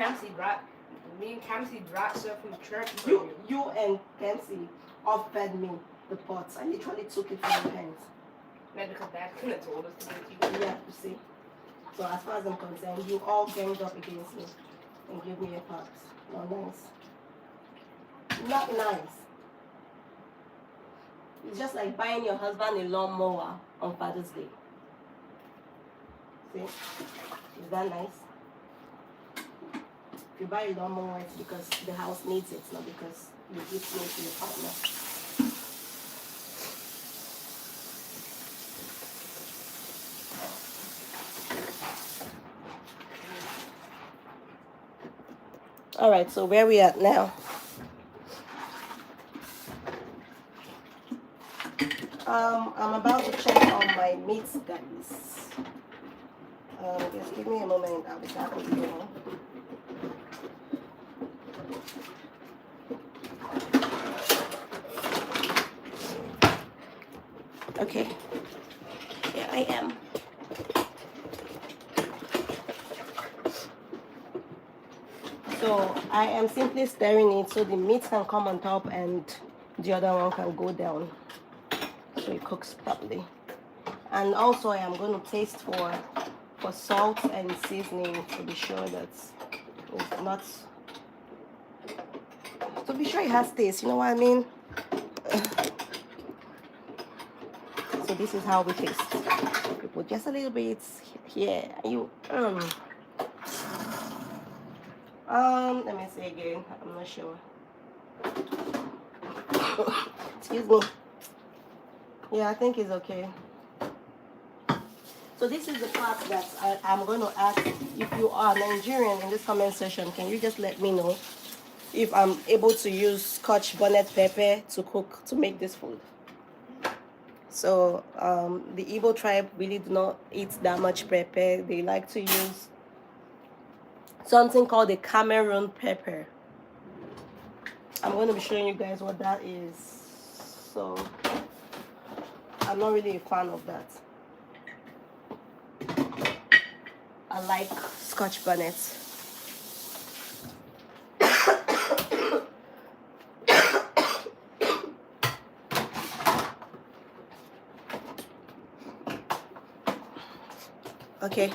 and Kamsi brought stuff from church. You and Kempsey offered me the pots. I literally took it from your hands. Maybe because Dad couldn't have told us to give it to you. Yeah, you see. So as far as I'm concerned, you all ganged up against me and gave me a pot. Not nice. Not nice. It's just like buying your husband a lawnmower on Father's Day. See? Is that nice? If you buy a lawnmower, it's because the house needs it, not because you give it to your partner. All right, so where we at now? I'm about to check on my meats, guys. Just give me a moment. I'll be back with you. Okay, here I am. So I am simply stirring it so the meat can come on top and the other one can go down so it cooks properly. And also I am going to taste for salt and seasoning to be sure that it's not, to be sure it has taste, you know what I mean? So this is how we taste. We put just a little bit here. Let me say again. I'm not sure. Excuse me. Yeah, I think it's okay. So this is the part that I'm going to ask. If you are Nigerian in this comment section, can you just let me know if I'm able to use Scotch bonnet pepper to make this food? So the Igbo tribe really do not eat that much pepper. They like to use something called the Cameroon pepper. I'm going to be showing you guys what that is. So I'm not really a fan of that. I like Scotch bonnet. Okay,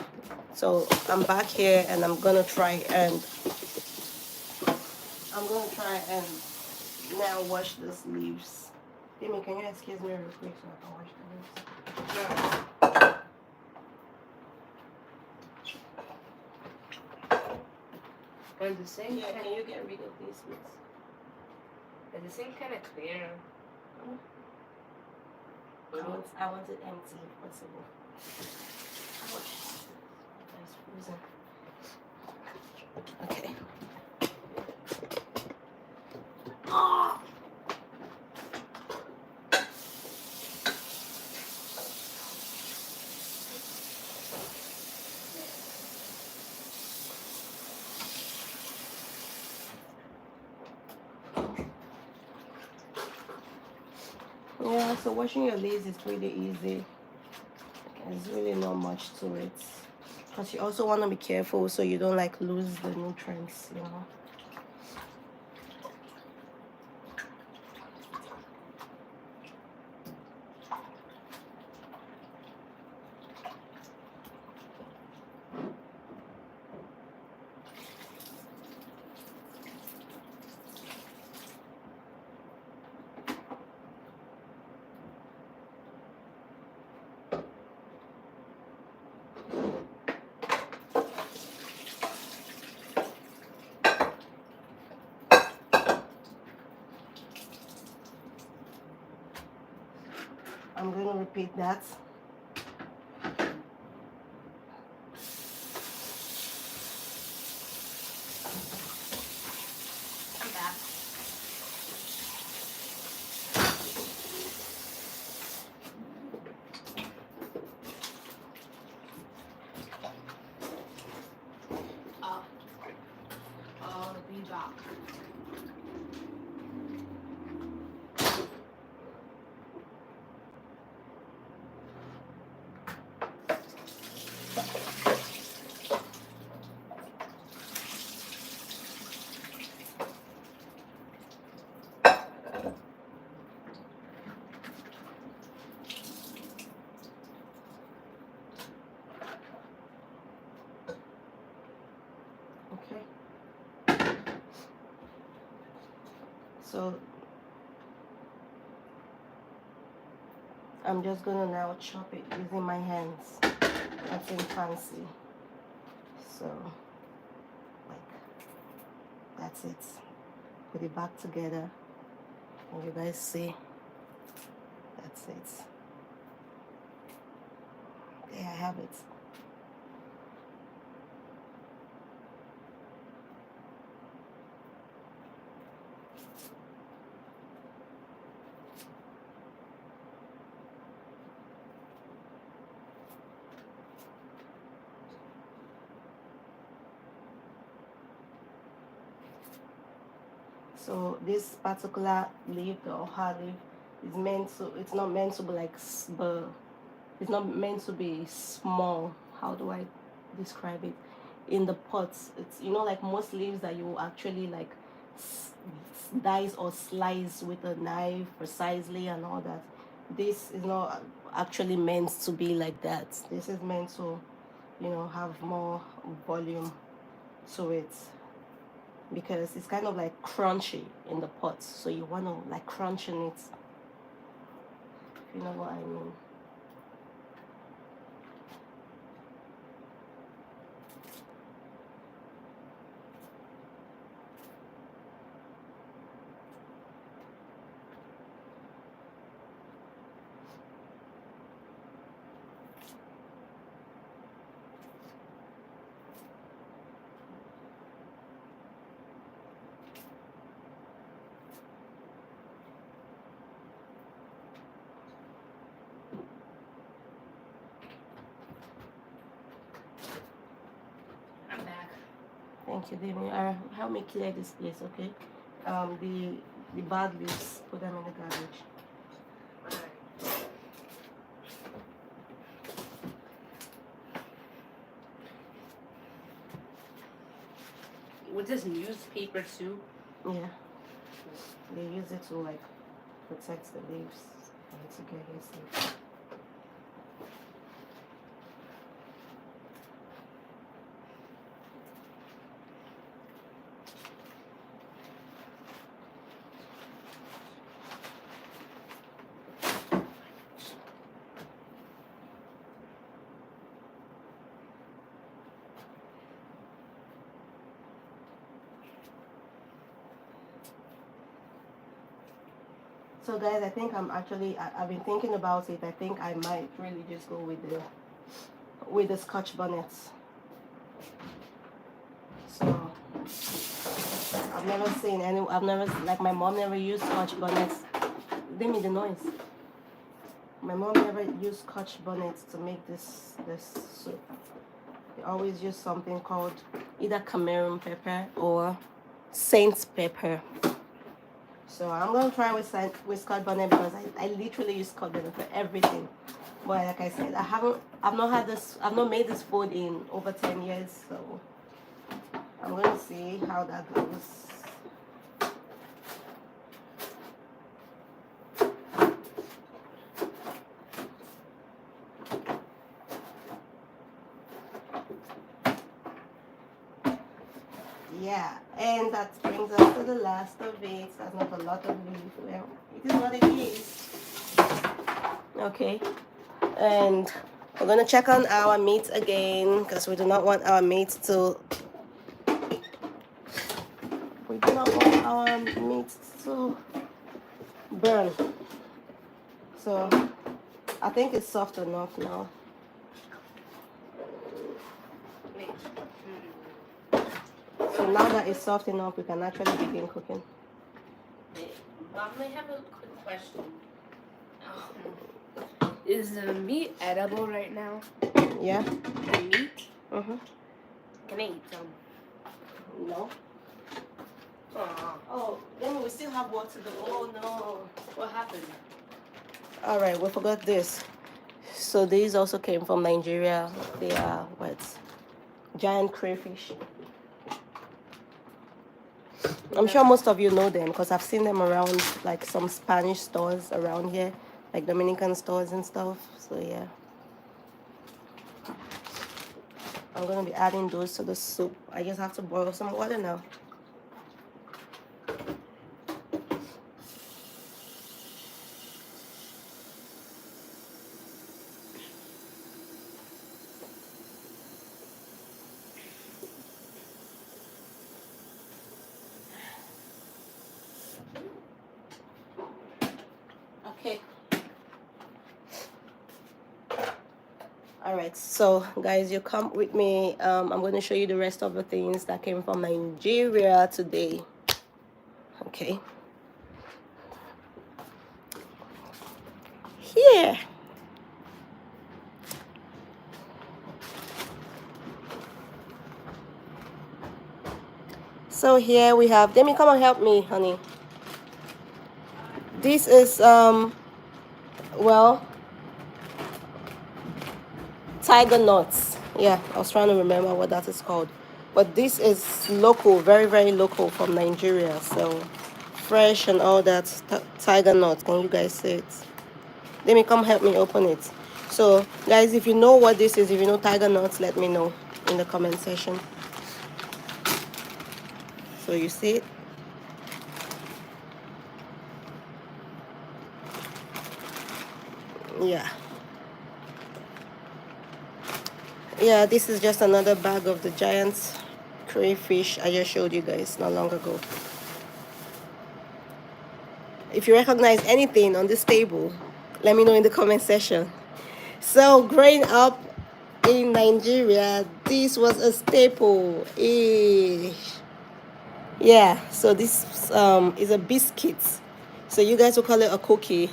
so I'm back here and I'm gonna try and now wash these leaves. Demi, can you excuse me real quick so I can wash the leaves? Yeah. And the sink, Yeah, can you get rid of this, please? is the sink kind of clear? I want it empty if possible. Ouch. That's frozen. Okay. Ah! Yeah, so washing your leaves is pretty easy. There's really not much to it. Because you also want to be careful so you don't like lose the nutrients, you know. I'm going to repeat that. I'm back. I'll be back. Okay. So I'm just gonna now chop it using my hands. Nothing fancy. So like that's it. Put it back together. And you guys see. That's it. There I have it. So this particular leaf, the oha leaf, is meant to. It's not meant to be like it's not meant to be small. How do I describe it? In the pots, it's like most leaves that you actually like dice or slice with a knife precisely and all that. This is not actually meant to be like that. This is meant to, have more volume to it because it's kind of like crunchy in the pot. So you want to like crunch in it. If you know what I mean. I'm back. Thank you, Demi. Help me clear this place, okay? The bad leaves, put them in the garbage. With this newspaper too. Yeah, they use it to like protect the leaves and to get insects. So guys, I think I've been thinking about it. I think I might really just go with the Scotch bonnets. So like my mom never used Scotch bonnets. They made the noise. My mom never used Scotch bonnets to make this soup. They always use something called either Cameroon pepper or Saint pepper. So I'm gonna try with Scotch bonnet because I literally use Scotch bonnet for everything. But like I said, I've not made this food in over 10 years, so I'm gonna see how that goes. Yeah, and that brings us to the last of it. That's not a lot of leaf. Well, it is what it is. Okay, and we're gonna check on our meat again because we do not want our meat to burn. So I think it's soft enough now. So now that it's soft enough, we can actually begin cooking. Mom, I have a quick question. Is the meat edible right now? Yeah. The meat? Mhm. Can I eat some? No. Oh, then we still have water to go. Oh no. What happened? All right, we forgot this. So these also came from Nigeria. They are what? Giant crayfish. I'm sure most of you know them because I've seen them around like some Spanish stores around here, like Dominican stores and stuff. So yeah. I'm gonna be adding those to the soup. I just have to boil some water now. Okay. All right, so guys, you come with me. I'm going to show you the rest of the things that came from Nigeria today. Okay. Here. So here we have, Demi, come and help me, honey. This is, well, tiger nuts. Yeah, I was trying to remember what that is called. But this is local, very, very local from Nigeria. So fresh and all that. Tiger nuts. Can you guys see it? Let me come help me open it. So guys, if you know what this is, if you know tiger nuts, let me know in the comment section. So you see it? Yeah, this is just another bag of the giant crayfish I just showed you guys not long ago. If you recognize anything on this table, let me know in the comment section. So growing up in Nigeria, this was a staple. Yeah, so this is a biscuit. So you guys will call it a cookie.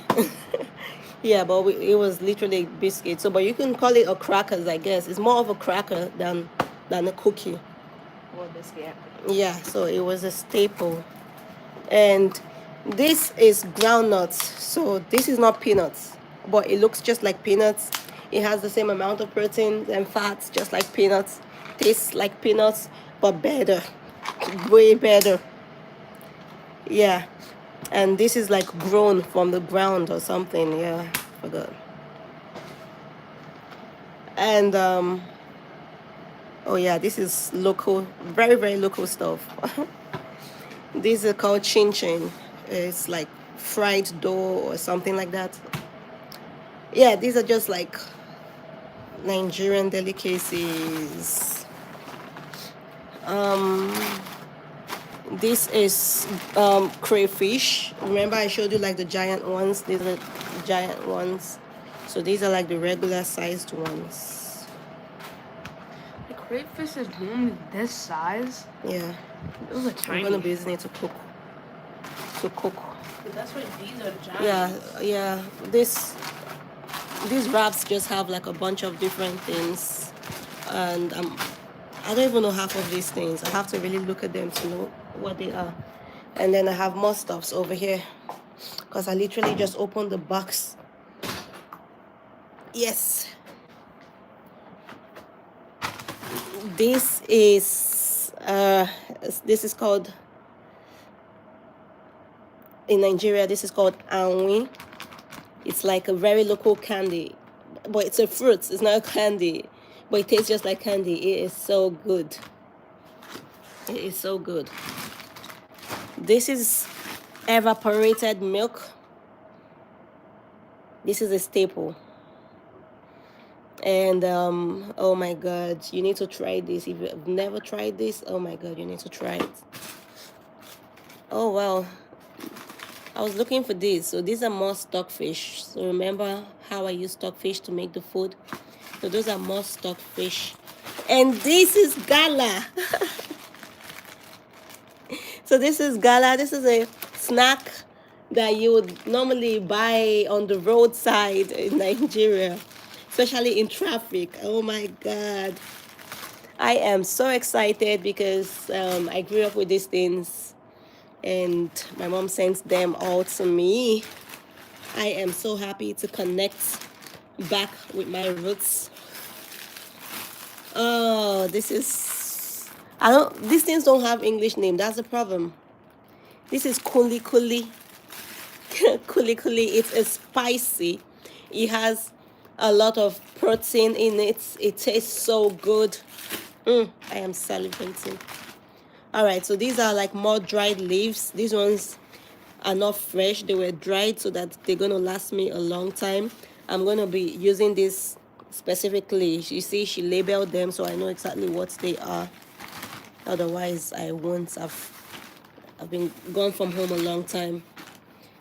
Yeah, but it was literally a biscuit. So, but you can call it a crackers, I guess. It's more of a cracker than a cookie. What biscuit? Yeah, so it was a staple. And this is groundnuts. So this is not peanuts, but it looks just like peanuts. It has the same amount of protein and fats, just like peanuts. Tastes like peanuts, but better. Way better. Yeah. And this is like grown from the ground or something. Yeah, forgot. And oh yeah, this is local, very, very local stuff. These are called chin chin. It's like fried dough or something like that. Yeah, these are just like Nigerian delicacies. This is crayfish. Remember I showed you like the giant ones? These are the giant ones. So these are like the regular sized ones. The crayfish is normally this size. Yeah. Those are I'm tiny. gonna be using it to cook. But that's why these are giant. Yeah. These wraps just have like a bunch of different things, and I don't even know half of these things. I have to really look at them to know what they are. And then I have more stuffs over here because I literally just opened the box. Yes. This is called, in Nigeria, this is called anwi. It's like a very local candy, but it's a fruit. It's not a candy, but it tastes just like candy. It is so good. It is so good. This is evaporated milk. This is a staple. And oh my god, you need to try this. If you've never tried this, oh my god, you need to try it. Oh wow, I was looking for this. So these are more stockfish. So remember how I use stockfish to make the food? So those are more stockfish. And this is gala. So this is gala. This is a snack that you would normally buy on the roadside in Nigeria, especially in traffic. Oh my god. I am so excited because I grew up with these things and my mom sends them all to me. I am so happy to connect back with my roots. Oh, these things don't have English name. That's the problem. This is kuli kuli. Kuli kuli. It's a spicy. It has a lot of protein in it. It tastes so good. I am salivating. All right, so these are like more dried leaves. These ones are not fresh. They were dried so that they're going to last me a long time. I'm going to be using this specifically. You see, she labeled them so I know exactly what they are. Otherwise, I won't. I've been gone from home a long time.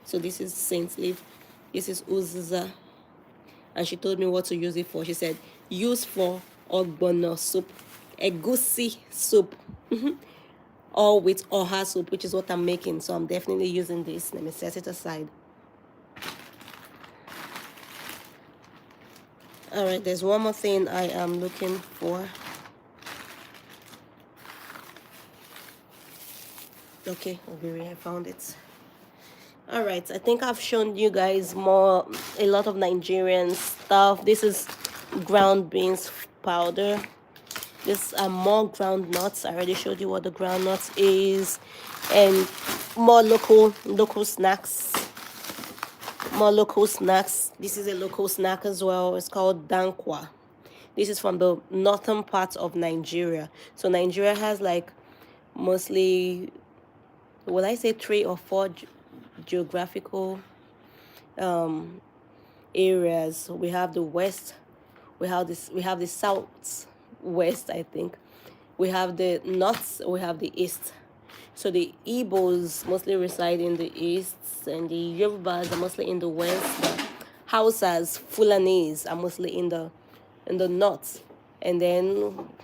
So this is saint leaf. This is uziza. And she told me what to use it for. She said, use for ogbono soup, egusi soup, or with oha soup, which is what I'm making. So I'm definitely using this. Let me set it aside. All right, there's one more thing I am looking for. Okay, I found it. All right, I think I've shown you guys a lot of Nigerian stuff. This is ground beans powder. These are more ground nuts. I already showed you what the ground nuts is, and more local snacks. More local snacks. This is a local snack as well. It's called dankwa. This is from the northern part of Nigeria. So Nigeria has like mostly, will I say 3 or 4 geographical areas. We have the west, we have the south west, I think. We have the north, we have the east. So the Igbos mostly reside in the east, and the Yorubas are mostly in the west. The Hausas, Fulanis are mostly in the north. And then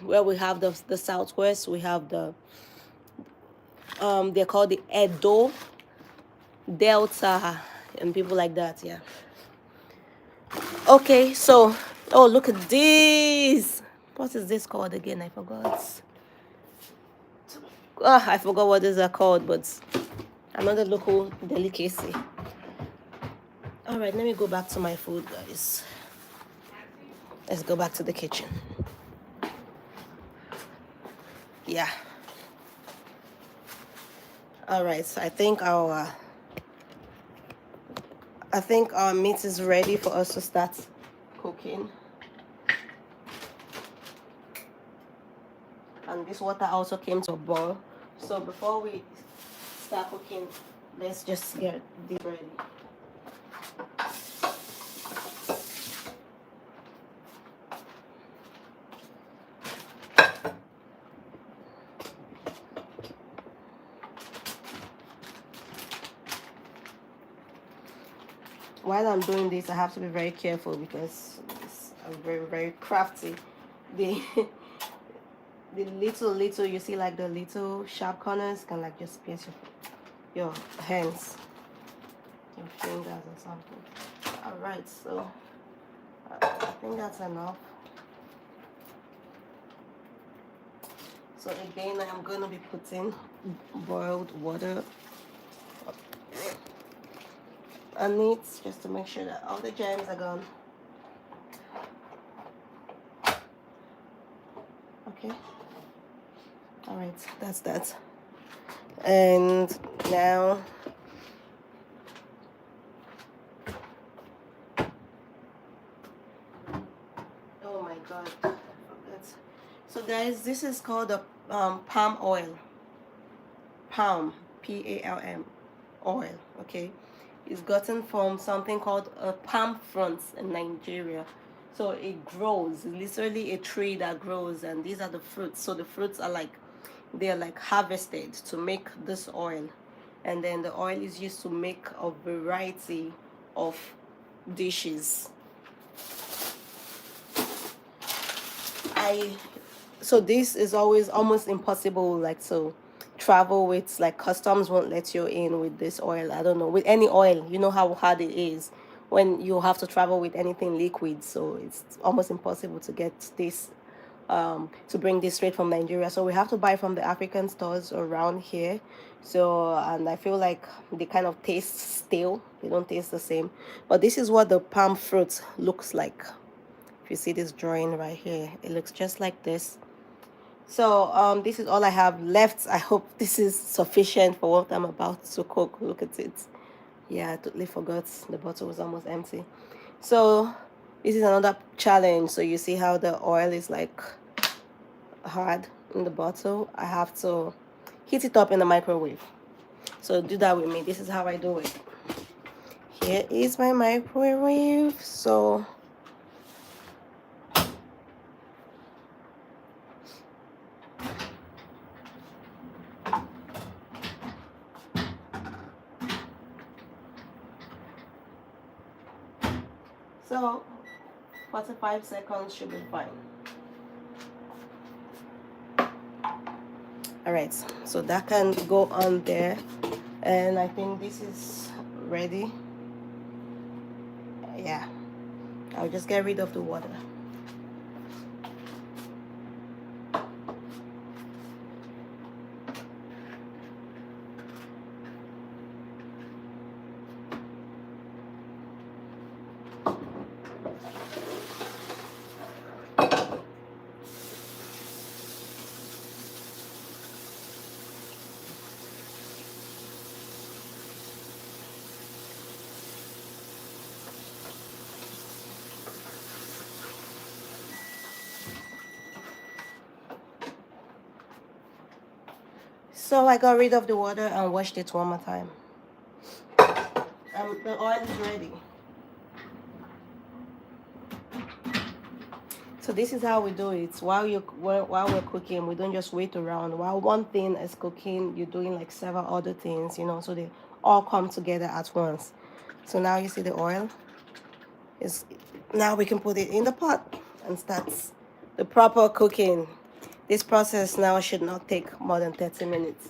where we have the southwest, we have they're called the Edo Delta and people like that. Yeah. Okay, so oh, look at this. What is this called again? I forgot. I forgot what these are called, but another local delicacy. All right, let me go back to my food, guys. Let's go back to the kitchen. Yeah. All right, so I think our meat is ready for us to start cooking. And this water also came to a boil. So before we start cooking, let's just get this ready. while I'm doing this, I have to be very careful because I'm very, very crafty. The the little you see, like the little sharp corners can like just pierce your hands, your fingers or something. All right, so I think that's enough. So again, I'm going to be putting boiled water on it just to make sure that all the germs are gone. Okay. All right, that's that. And now oh my god, I forgot. So guys, this is called the palm oil. Palm, P-A-L-M, oil. Okay, it's gotten from something called a palm fronds in Nigeria. So it grows, literally a tree that grows, and these are the fruits. So the fruits are like, they're like harvested to make this oil, and then the oil is used to make a variety of dishes. So this is always almost impossible, like, to travel with, like, customs won't let you in with this oil. I don't know, with any oil, you know how hard it is when you have to travel with anything liquid. So it's almost impossible to get this to bring this straight from Nigeria. So we have to buy from the African stores around here. So, and I feel like they kind of taste stale, they don't taste the same. But this is what the palm fruit looks like. If you see this drawing right here, it looks just like this. So this is all I have left. I hope this is sufficient for what I'm about to cook. Look at it. Yeah, I totally forgot the bottle was almost empty. So this is another challenge. So you see how the oil is like hard in the bottle. I have to heat it up in the microwave. So do that with me. This is how I do it. Here is my microwave. So So 45 seconds should be fine. All right, so that can go on there, and I think this is ready. Yeah, I'll just get rid of the water. So I got rid of the water and washed it one more time. The oil is ready. So this is how we do it. While we're cooking, we don't just wait around. While one thing is cooking, you're doing like several other things, you know, so they all come together at once. So now you see the oil is, now we can put it in the pot and start the proper cooking. This process now should not take more than 30 minutes.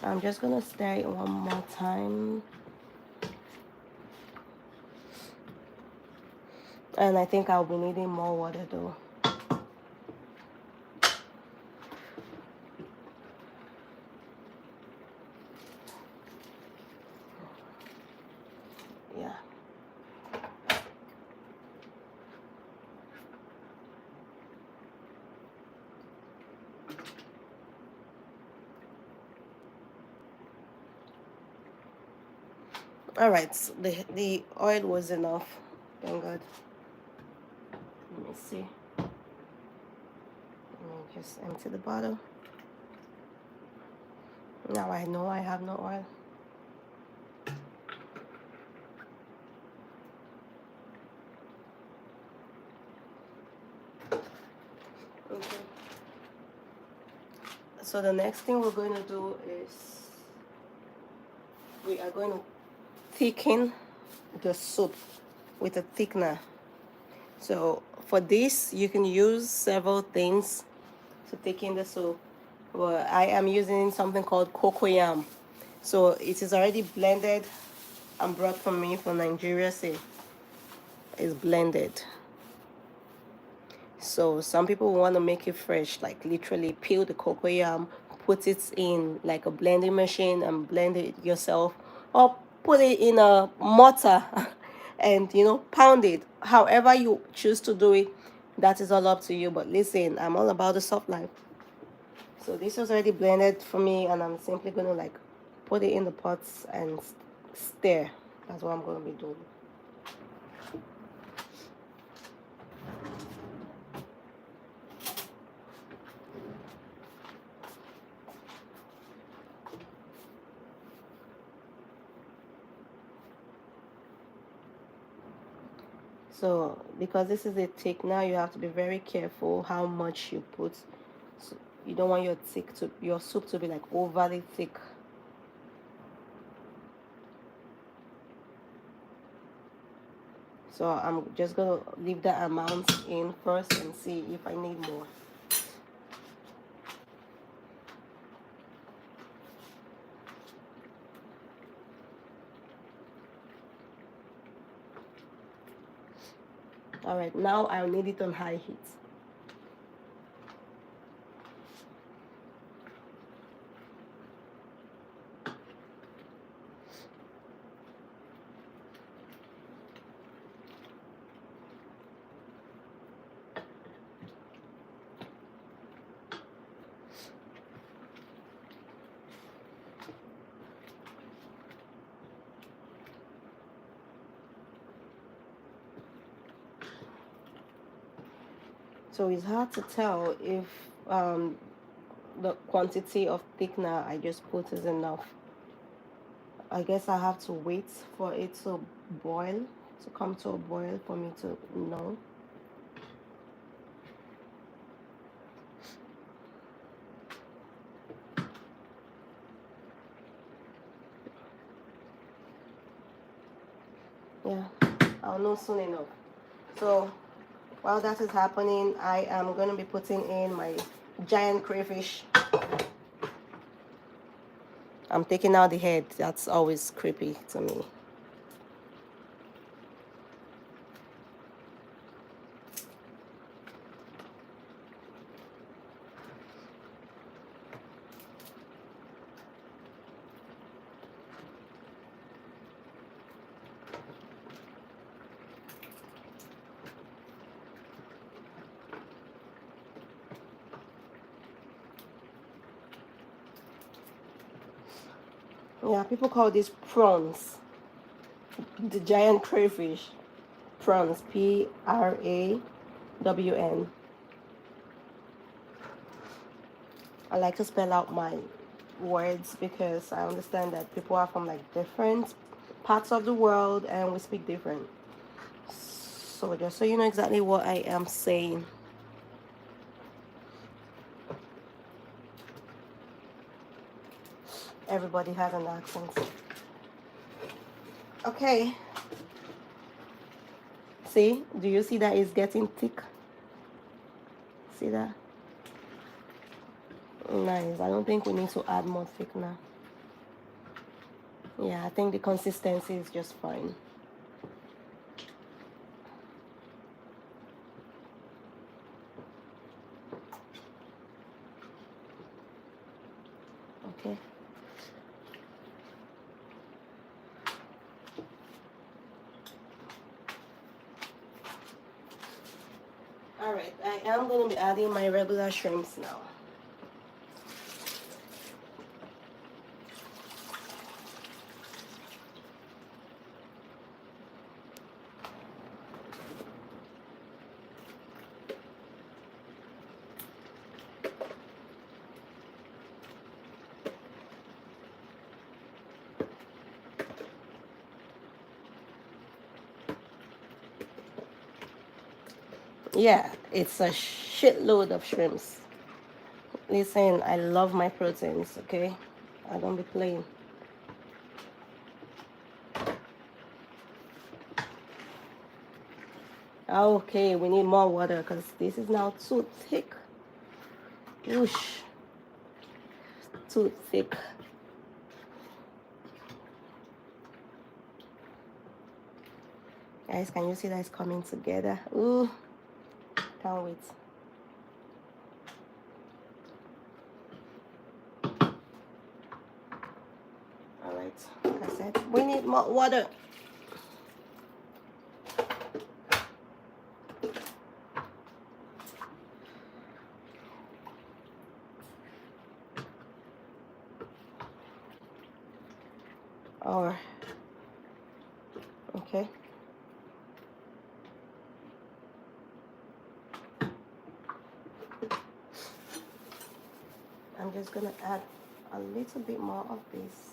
I'm just gonna stir it one more time. And I think I'll be needing more water though. Yeah. All right, so the oil was enough. Thank God. Let me see. Let me just empty the bottle. Now I know I have no oil. Okay. So the next thing we're going to do is we are going to thicken the soup with a thickener. So for this, you can use several things to thicken the soup. Well, I am using something called cocoyam. So it is already blended and brought from me from Nigeria. See, it's blended. So some people want to make it fresh, like literally peel the cocoyam, put it in like a blending machine and blend it yourself, or put it in a mortar and pound it. However you choose to do it, that is all up to you. But listen, I'm all about the soft life. So this was already blended for me, and I'm simply gonna like put it in the pots and stir. That's what I'm gonna be doing. So because this is a thick, now you have to be very careful how much you put. So you don't want your soup to be like overly thick. So I'm just gonna leave that amount in first and see if I need more. All right, now I'll need it on high heat. So it's hard to tell if the quantity of thickener I just put is enough. I guess I have to wait for it to boil, to come to a boil for me to know. Yeah, I'll know soon enough. So while that is happening, I am going to be putting in my giant crayfish. I'm taking out the head. That's always creepy to me. Yeah, people call these prawns. The giant crayfish. Prawns. Prawn. I like to spell out my words because I understand that people are from like different parts of the world and we speak different. So just so you know exactly what I am saying. Everybody has an accent. Okay. See? Do you see that it's getting thick? See that? Nice. I don't think we need to add more thickener. Yeah, I think the consistency is just fine. Okay. Alright, I am going to be adding my regular shrimps now. Yeah, it's a shitload of shrimps. Listen, I love my proteins, okay? I don't be playing. Okay, we need more water because this is now too thick. Whoosh. Too thick. Guys, can you see that it's coming together? Ooh, can't wait. All right, like I said, we need more water. Or, okay. I'm just gonna add a little bit more of this.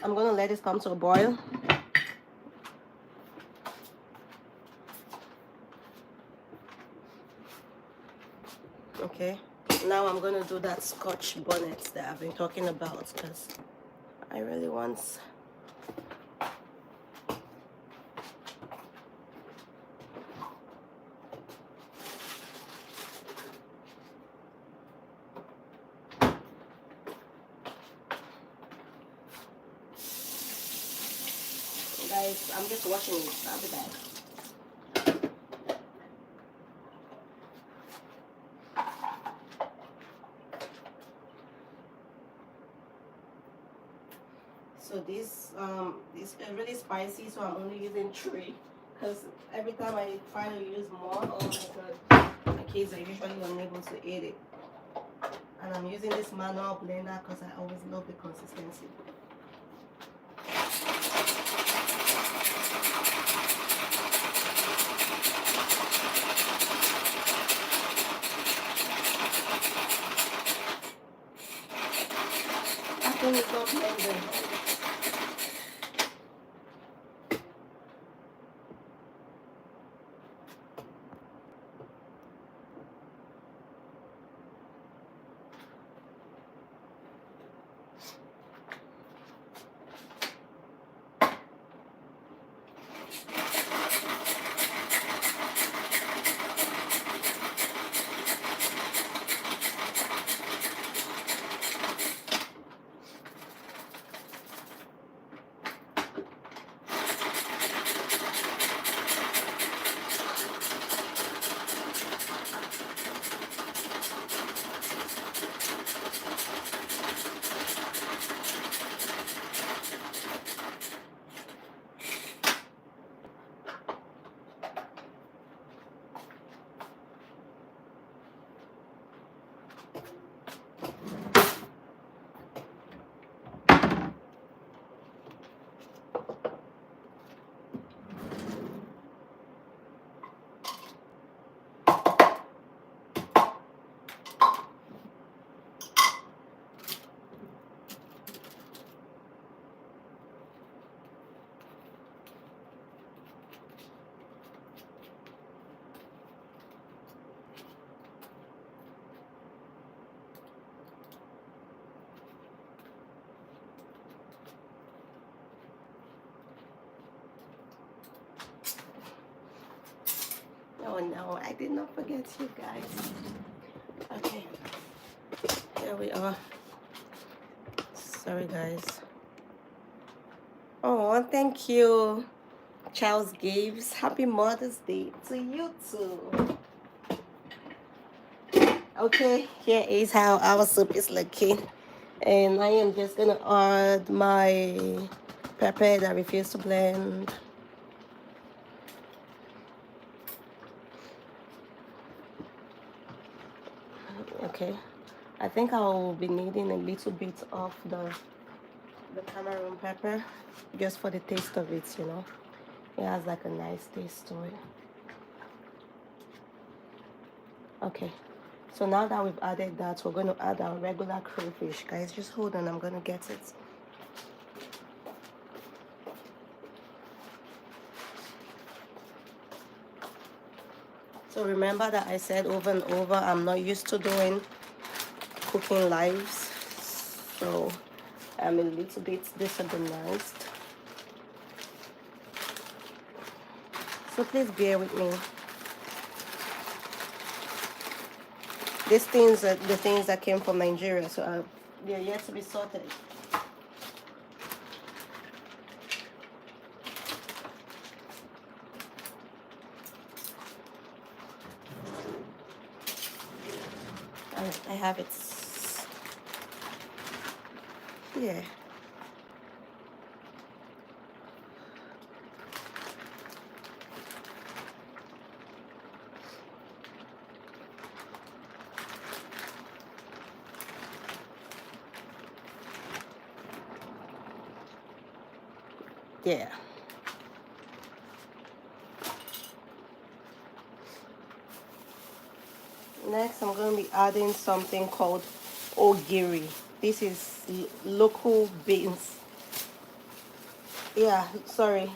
I'm gonna let this come to a boil. Okay, now I'm gonna do that Scotch bonnet that I've been talking about because I really want. Guys, I'm just watching it. I'll be back. So this is really spicy, so I'm only using 3 because every time I try to use more, oh my god, my kids are usually unable to eat it. And I'm using this manual blender because I always love the consistency. I think it's not blending. Oh no, I did not forget you guys. Okay, here we are. Sorry guys. Oh, thank you, Charles Gibbs. Happy Mother's Day to you too. Okay, here is how our soup is looking. And I am just gonna add my pepper that I refuse to blend. Okay, I think I will be needing a little bit of the Cameroon pepper just for the taste of it, you know. It has like a nice taste to it. Okay, So now that we've added that, we're going to add our regular crayfish. Guys, just hold on, I'm going to get it. So remember that I said over and over, I'm not used to doing cooking lives. So I'm a little bit disorganized. So please bear with me. These things are the things that came from Nigeria, so they're yet to be sorted. I have it here. Yeah. Next, I'm going to be adding something called ogiri. This is local beans. Yeah, sorry.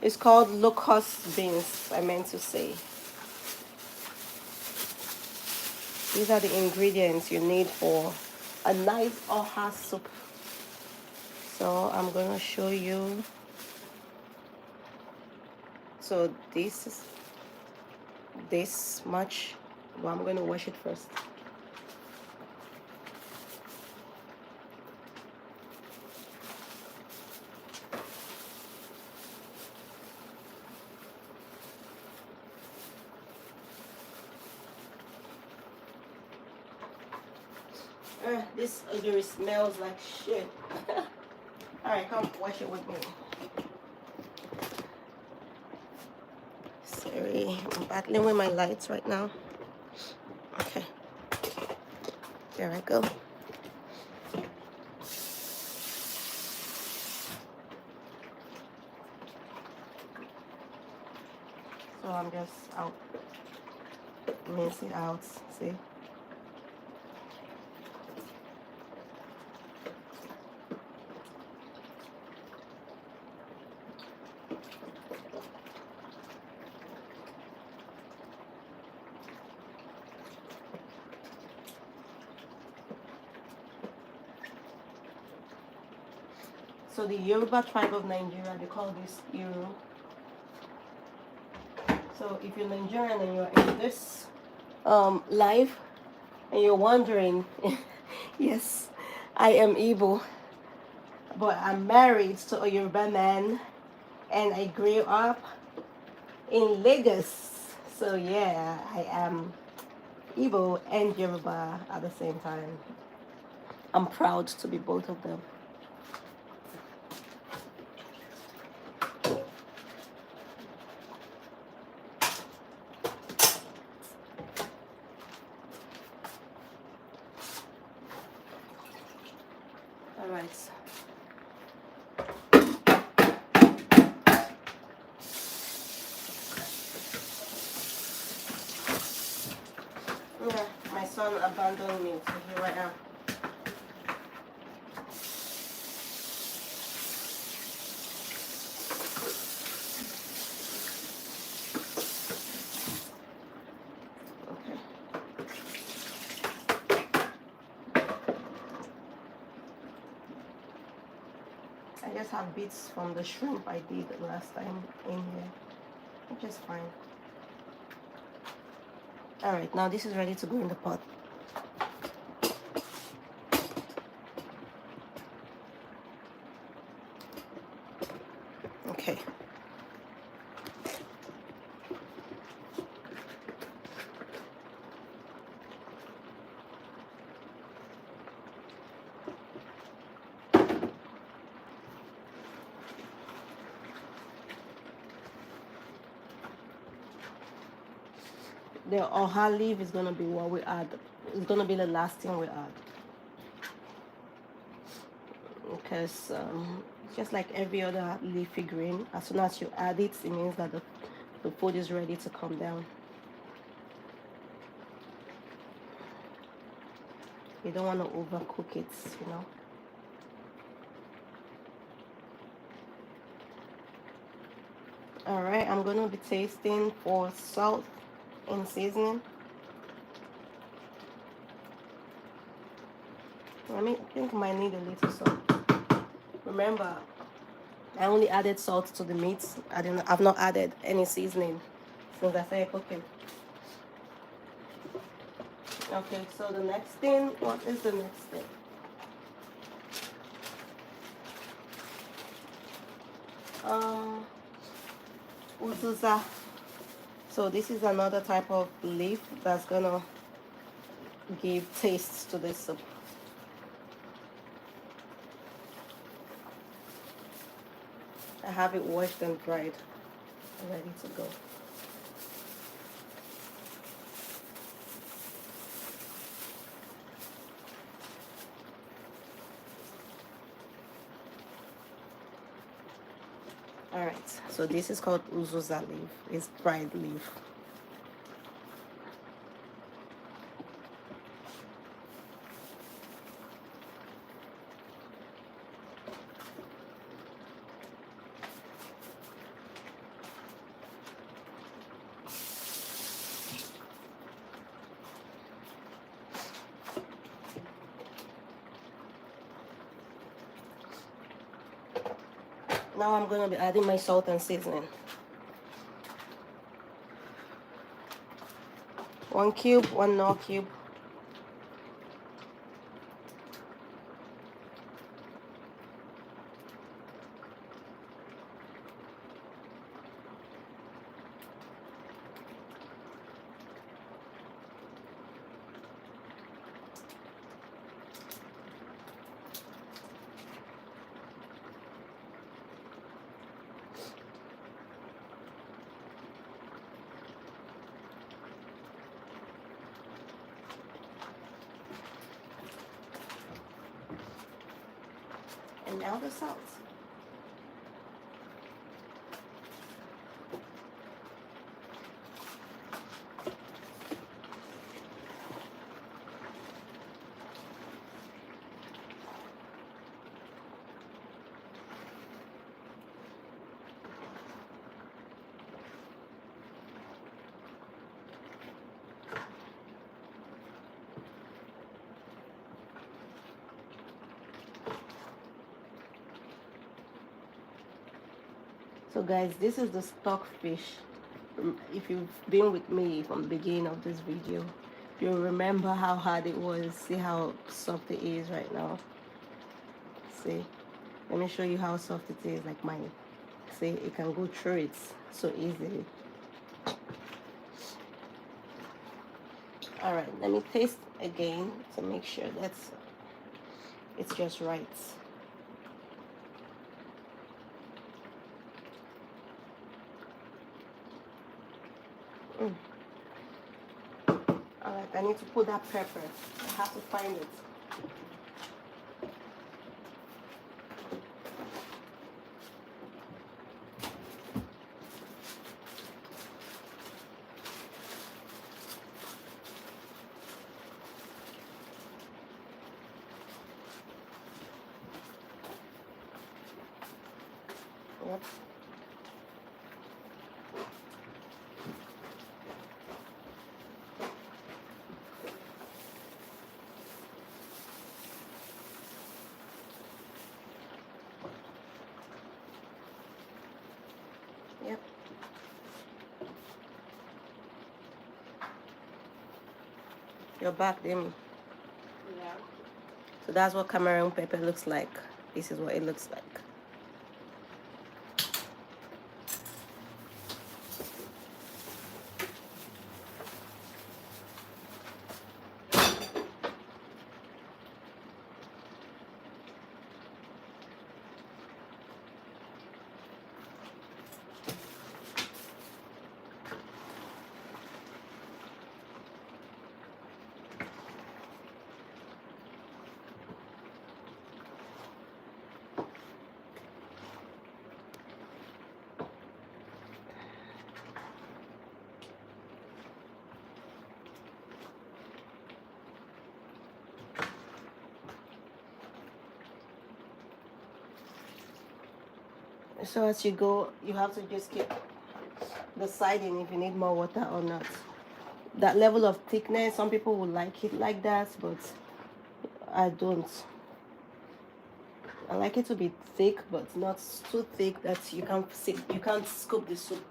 It's called locust beans, I meant to say. These are the ingredients you need for a nice oha soup. So I'm going to show you. So this is this much. Well, I'm going to wash it first. This ogiri smells like shit. Alright, come wash it with me. Sorry, I'm battling with my lights right now. Okay. There I go. So I'm just out. Mince it out. See? So the Yoruba tribe of Nigeria, they call this Iru. So if you're Nigerian and you're in this live and you're wondering, yes, I am Igbo, but I'm married to a Yoruba man and I grew up in Lagos. So yeah, I am Igbo and Yoruba at the same time. I'm proud to be both of them. All right. Yeah, my son abandoned me, so here I am. Okay. I just have bits from the shrimp I did last time in here, which is fine. All right, now this is ready to go in the pot. Okay. The oha leaf is going to be what we add. It's going to be the last thing we add. Because just like every other leafy green, as soon as you add it, it means that the food is ready to come down. You don't want to overcook it, you know. Alright, I'm going to be tasting for salt and seasoning. I think I might need a little salt. Remember, I only added salt to the meat. I've not added any seasoning since I started cooking. Okay, so the next thing, what is the next thing? Uzuza. So this is another type of leaf that's gonna give taste to this soup. I have it washed and dried, ready to go. Alright, so this is called uzuza leaf. It's dried leaf. Now I'm going to be adding my salt and seasoning. 1 cube, 1 Knorr cube. And now the salt. So guys, this is the stockfish. If you've been with me from the beginning of this video, you'll remember how hard it was. See how soft it is right now. See, let me show you how soft it is, like mine. See, it can go through it so easily. All right, let me taste again to make sure that's it's just right. Alright, I need to put that pepper. I have to find it. Yep. Yep. You're back, Demi. Yeah. So that's what Cameroon pepper looks like. This is what it looks like. So as you go, you have to just keep deciding if you need more water or not. That level of thickness, some people would like it like that, but I don't. I like it to be thick, but not too thick that you can't scoop the soup.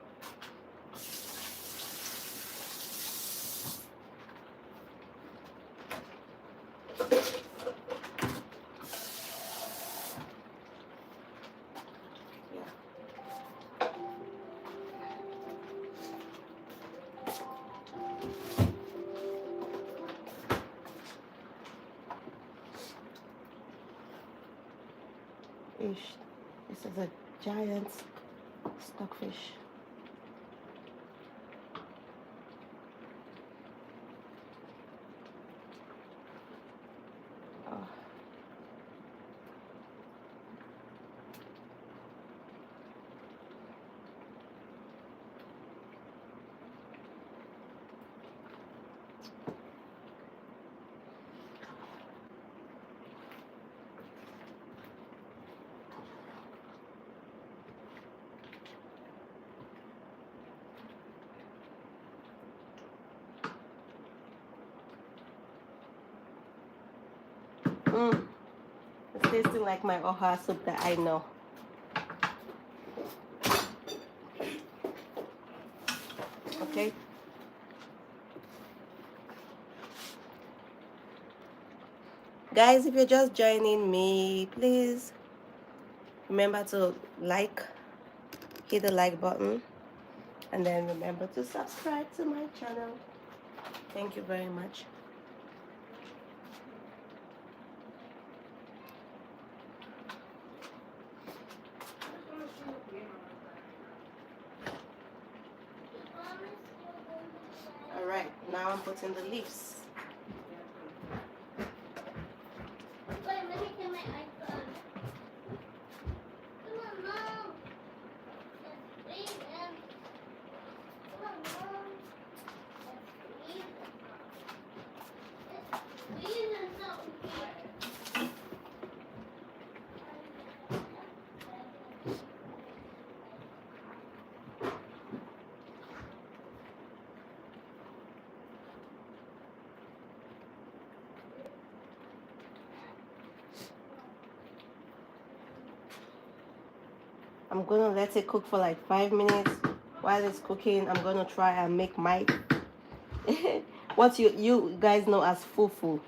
Ish. This is a giant stockfish. Oh. It's tasting like my oha soup that I know. Okay. Guys, if you're just joining me, please remember to hit the like button, and then remember to subscribe to my channel. Thank you very much. All right, now I'm putting the leaves. Wait, let me get my iPhone. Come on, Mom. Let's read them. Come on, Mom. Let's read them. Let's read them so here. I'm gonna let it cook for like 5 minutes. While it's cooking, I'm gonna try and make my what you guys know as fufu.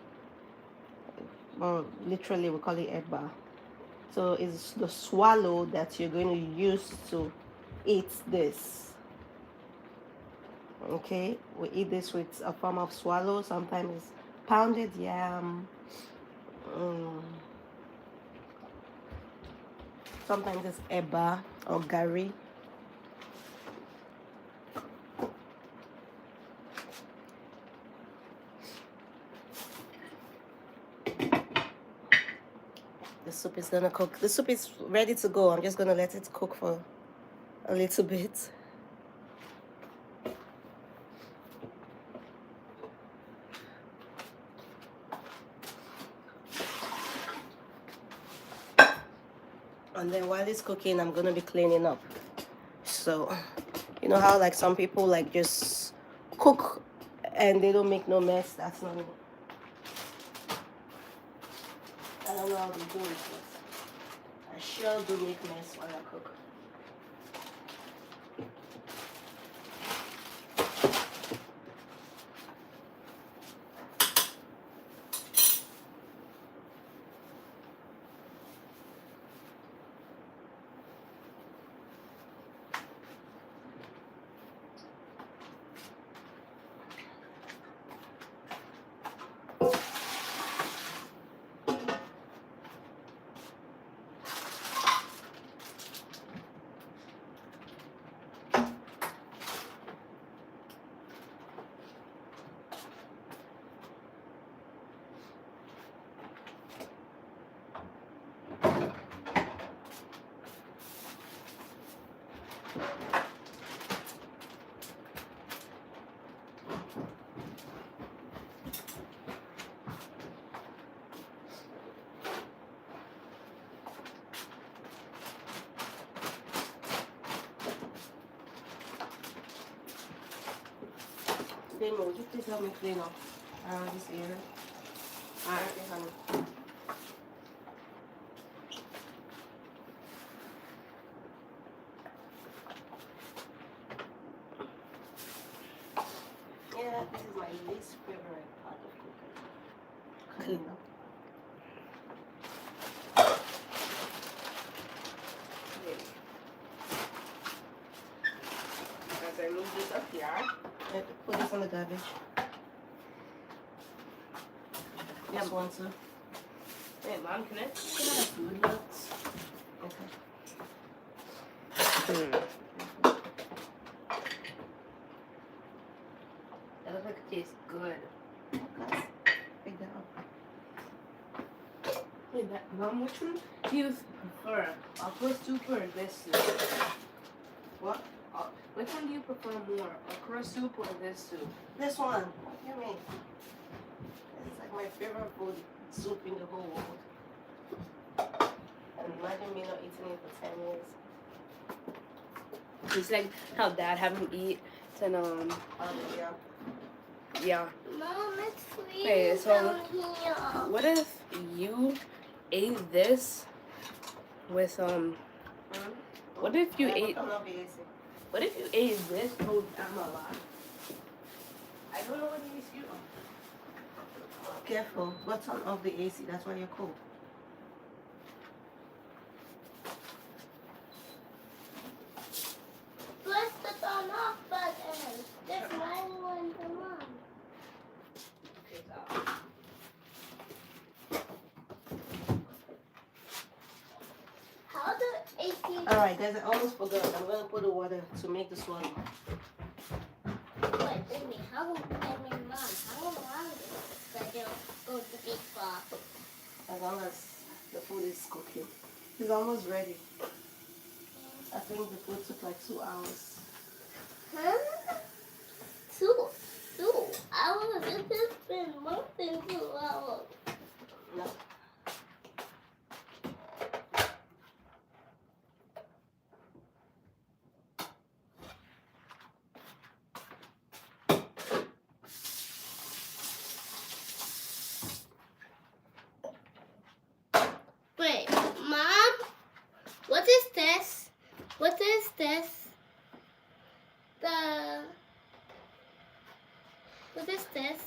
Well, literally we call it eba. So it's the swallow that you're going to use to eat this. Okay, we eat this with a form of swallow. Sometimes it's pounded yam. Sometimes it's eba or gari. The soup is gonna cook. The soup is ready to go. I'm just gonna let it cook for a little bit. And then while it's cooking, I'm gonna be cleaning up. So, you know how like some people like just cook and they don't make no mess? That's not me. I don't know how they do it, but I sure do make mess while I cook. Baby, would you please help me clean up around this area? Alright. Okay, honey. Yeah, this is my least favorite part of cooking. Clean up. As I move this up here. I have to put this on the garbage. This one too. Hey, Mom, can I see how the food looks? Okay. That looks like it tastes good. Okay. Pick that up. Wait, Mom, which one do you prefer? Okra soup or this soup? What? Which one do you prefer more? Okra soup or this soup? This one. What do you mean? It's like my favorite food soup in the whole world. And imagine me not eating it for 10 years. It's like how Dad haven't eaten Yeah. yeah. Mom, it's freezing Wait, so down here. what if you ate this with what if you ate what if you ate this whole tamala? I don't know what it is you. Careful. Go turn off the AC. That's why you're cold. Press the turn off button. That's my one, come on. Okay, so How do AC? Alright, guys, I almost forgot. I'm going to put the water to make the swallow. Wait, baby, how do I mean, Mom? How do I do this? I don't go to big bar. As long as the food is cooking. It's almost ready. I think the food took like 2 hours. Huh? 2 hours? It has been more than 2 hours. No. Wait, Mom? What is this? What is this? What is this?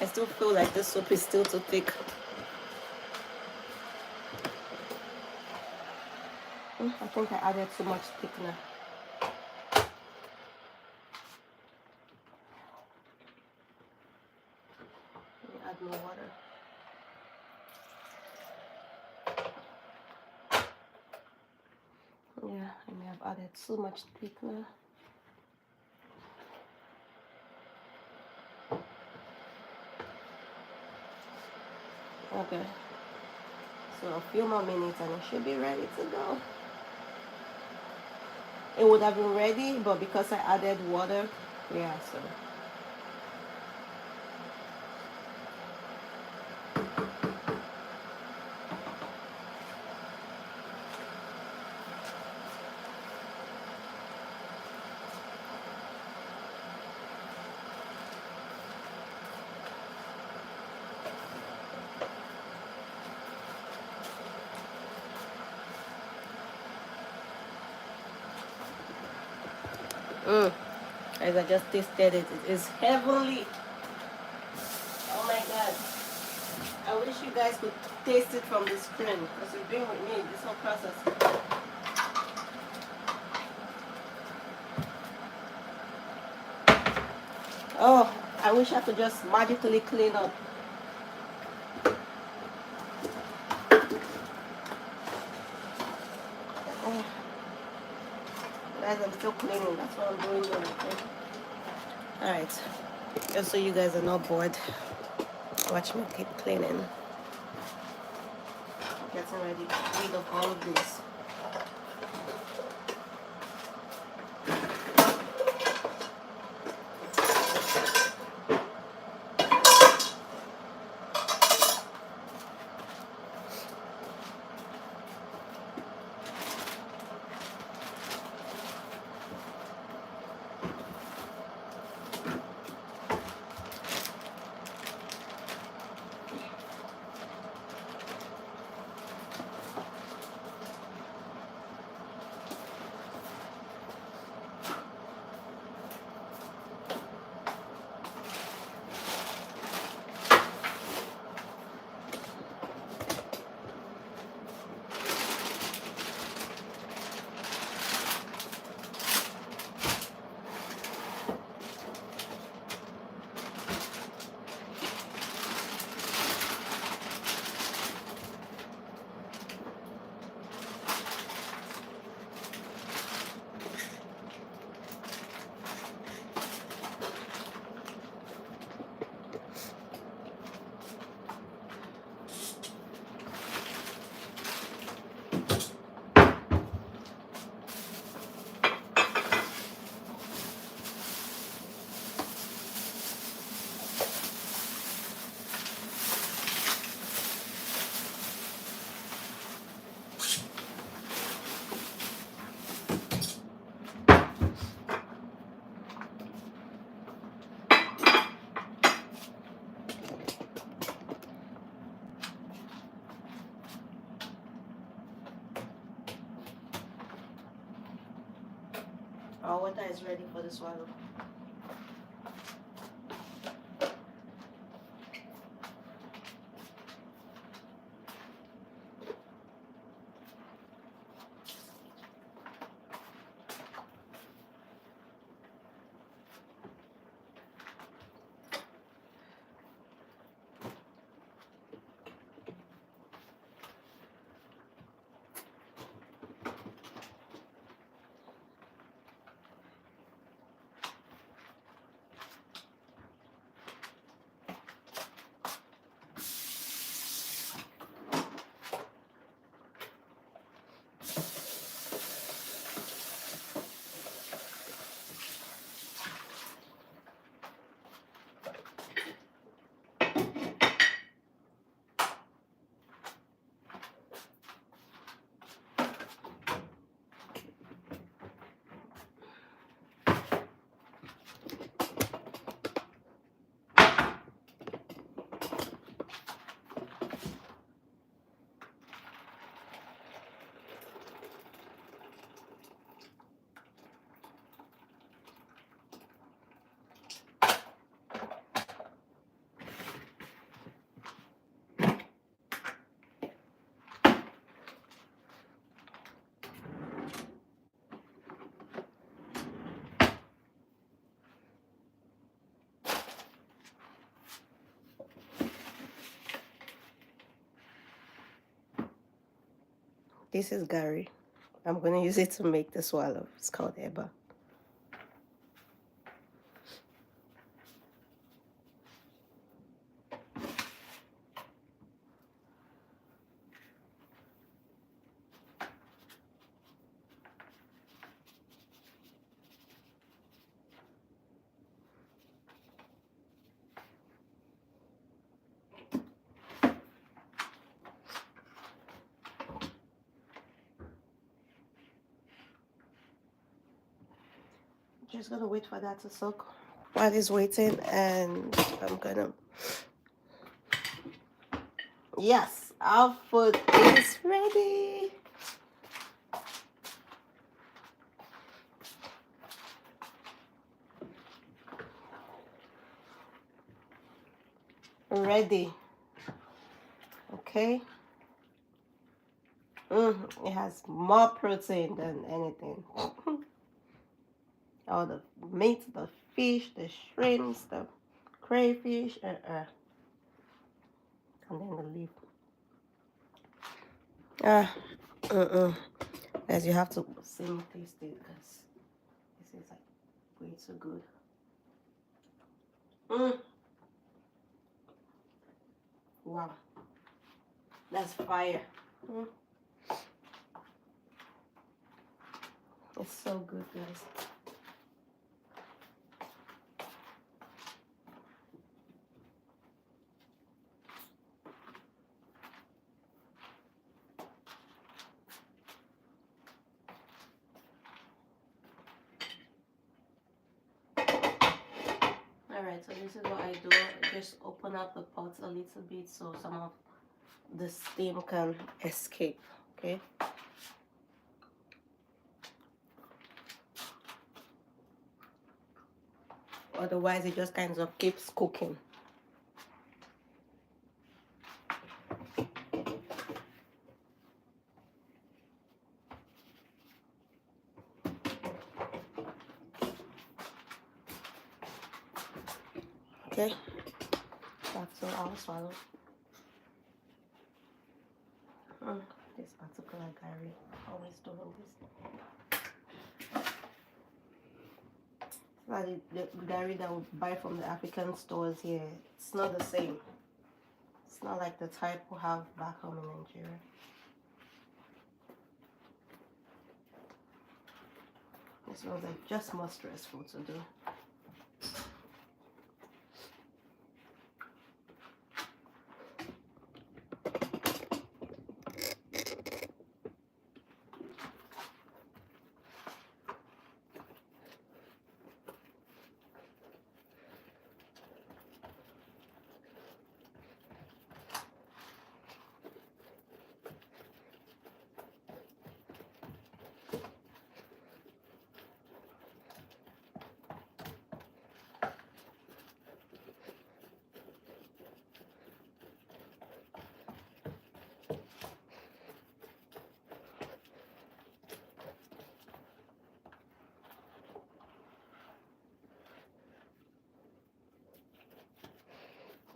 I still feel like this soup is still too thick. I think I added too much thickener. Let me add more water. Yeah, I may have added too much thickener. Okay, so a few more minutes and it should be ready to go. It would have been ready, but because I added water, yeah, so. As I just tasted it, it is heavenly. I wish you guys could taste it from the screen because you've been with me this whole process. Oh, I wish I could just magically clean up. Oh. Guys, I'm still cleaning. That's what I'm doing now. Okay? Alright. Just so you guys are not bored. Watch me keep cleaning. Getting ready to rid of all of this. Our water is ready for the swallow. This is Gary. I'm going to use it to make the swallow. It's called Eba. Just gonna wait for that to soak. While it's waiting, and I'm gonna. Yes, our food is ready. Ready. Okay. It has more protein than anything. All the meat, the fish, the shrimps, the crayfish, and then the leaf. Guys, you have to see me taste it because this is like way too good. Wow, that's fire. It's so good, guys. Alright, so this is what I do. I just open up the pot a little bit so some of the steam can escape. Okay. Otherwise, it just kind of keeps cooking. Okay, that's all I'll swallow. This particular curry, always doing this. Like the curry that we buy from the African stores here, it's not the same. It's not like the type we have back home in Nigeria. This one's like just more stressful to do.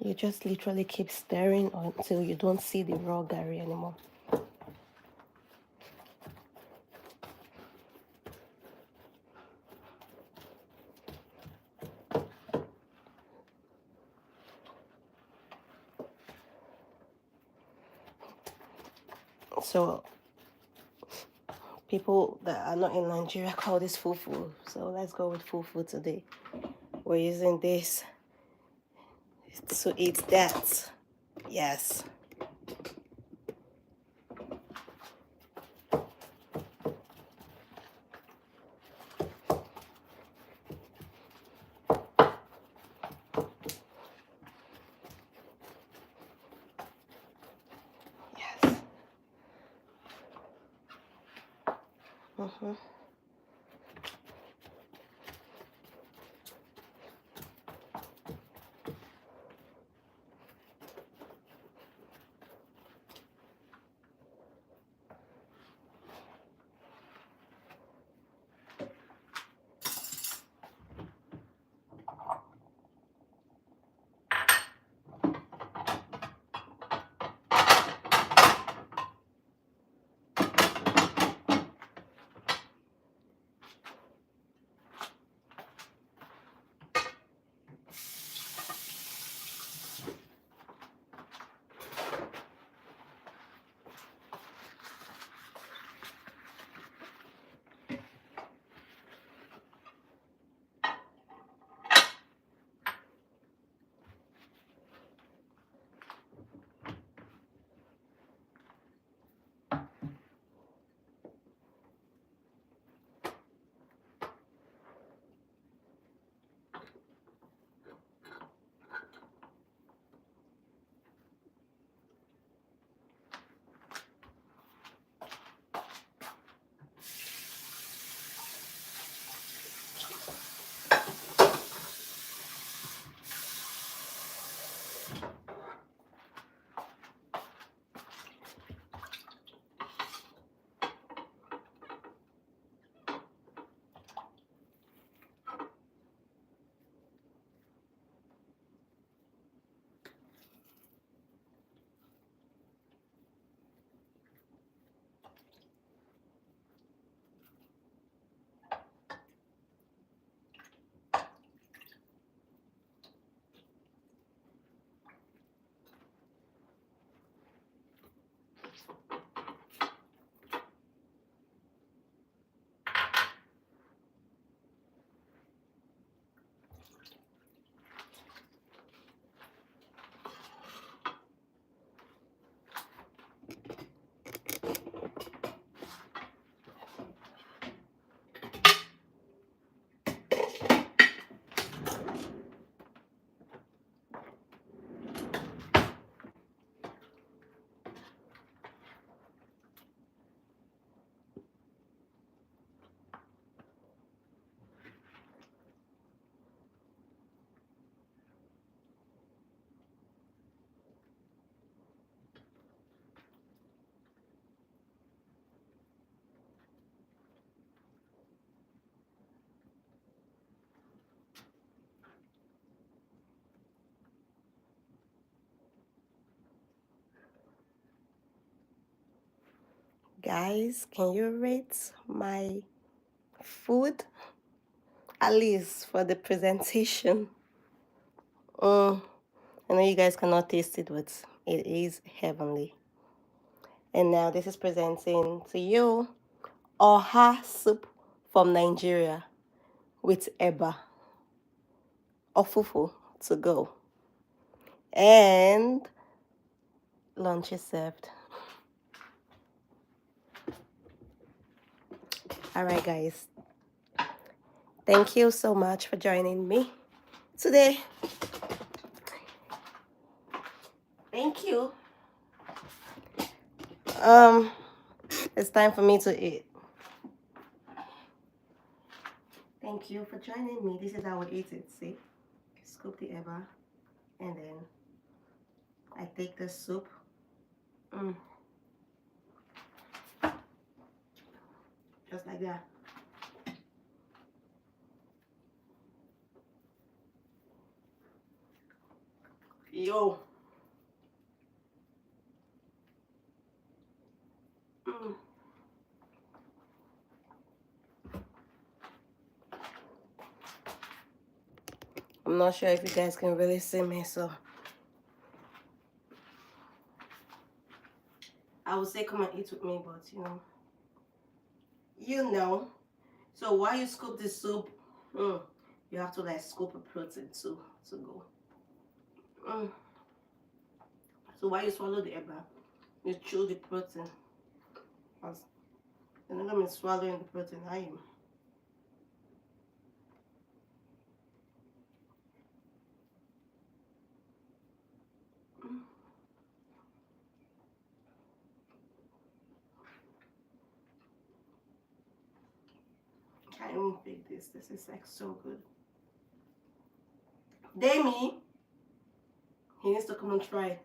You just literally keep stirring until you don't see the raw curry anymore. So people that are not in Nigeria call this fufu. So let's go with fufu today. We're using this to eat that. Yes. Yes. Guys, can you rate my food? At least for the presentation. I know you guys cannot taste it, but it is heavenly. And now this is presenting to you oha soup from Nigeria with eba or fufu to go. And lunch is served. All right, guys. Thank you so much for joining me today. Thank you. It's time for me to eat. Thank you for joining me. This is how we eat it. See, scoop the eba, and then I take the soup. Just like that. Yo. I'm not sure if you guys can really see me, so I would say come and eat with me, but you know. So while you scoop the soup, you have to like scoop a protein too to go. So while you swallow the eba, you chew the protein. You're not gonna be swallowing the protein, are you? Can't even fake this. This is like so good. Damie, he needs to come and try.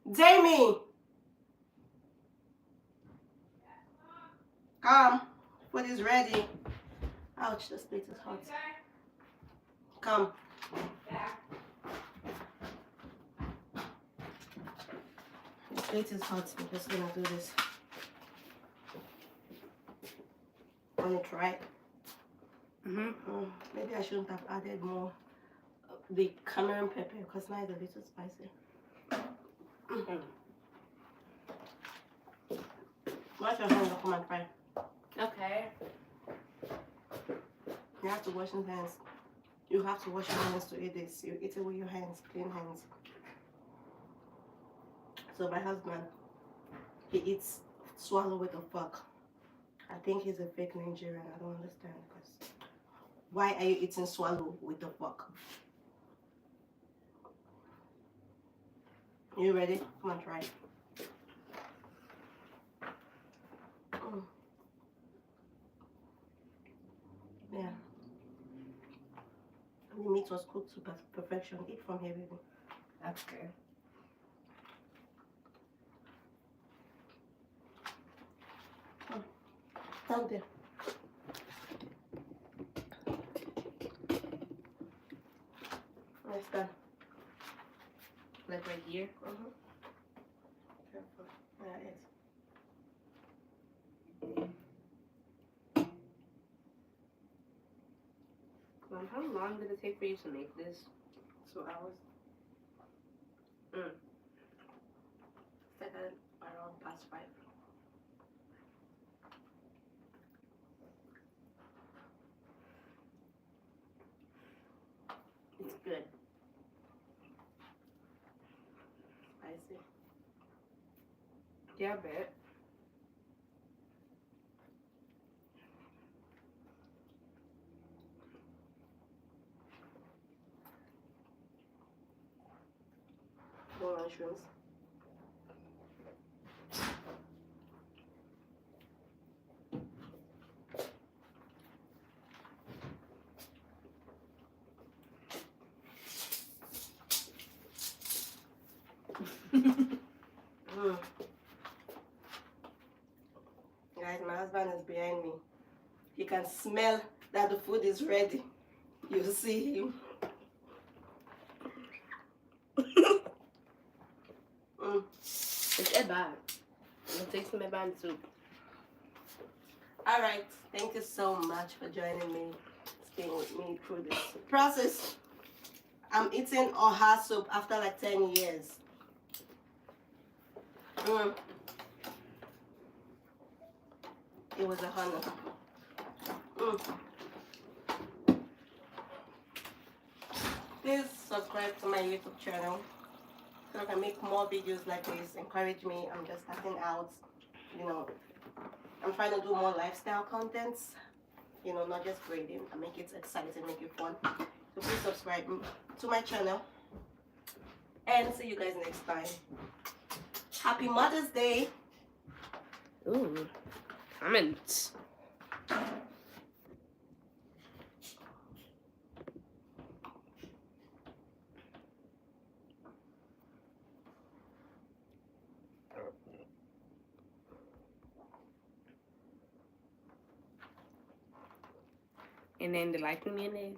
Damie, come. Food is ready. Ouch, this plate is hot. Come. The plate is hot. I'm just gonna do this. Want to try it? Maybe I shouldn't have added more the Cameroon pepper because now it's a little spicy. Wash your hands and come and try. Okay. You have to wash your hands. You have to wash your hands to eat this. You eat it with your hands, clean hands. So my husband, he eats swallow with a fork. I think he's a fake Nigerian. I don't understand. Because why are you eating swallow with a fork? You ready? Come on, try it. Yeah. The meat was cooked to perfection. Eat from here, baby. That's good. Down there. It's done. Like right here? Careful. Yeah, it. Mom, how long did it take for you to make this? 2 hours. It's like around past 5. It's good. Spicy. Yeah, a bit. More mushrooms. Guys, my husband is behind me. He can smell that the food is ready. You see him. It's eba. It takes some eba and soup. All right. Thank you so much for joining me, staying with me through this process. I'm eating oha soup after like 10 years. Mm. It was a honor. Mm. Please subscribe to my YouTube channel so I can make more videos like this. Encourage me. I'm just starting out. You know, I'm trying to do more lifestyle contents. You know, not just grading. I make it exciting, make it fun. So please subscribe to my channel. And see you guys next time. Happy Mother's Day. Ooh, comments. And then the like me and then.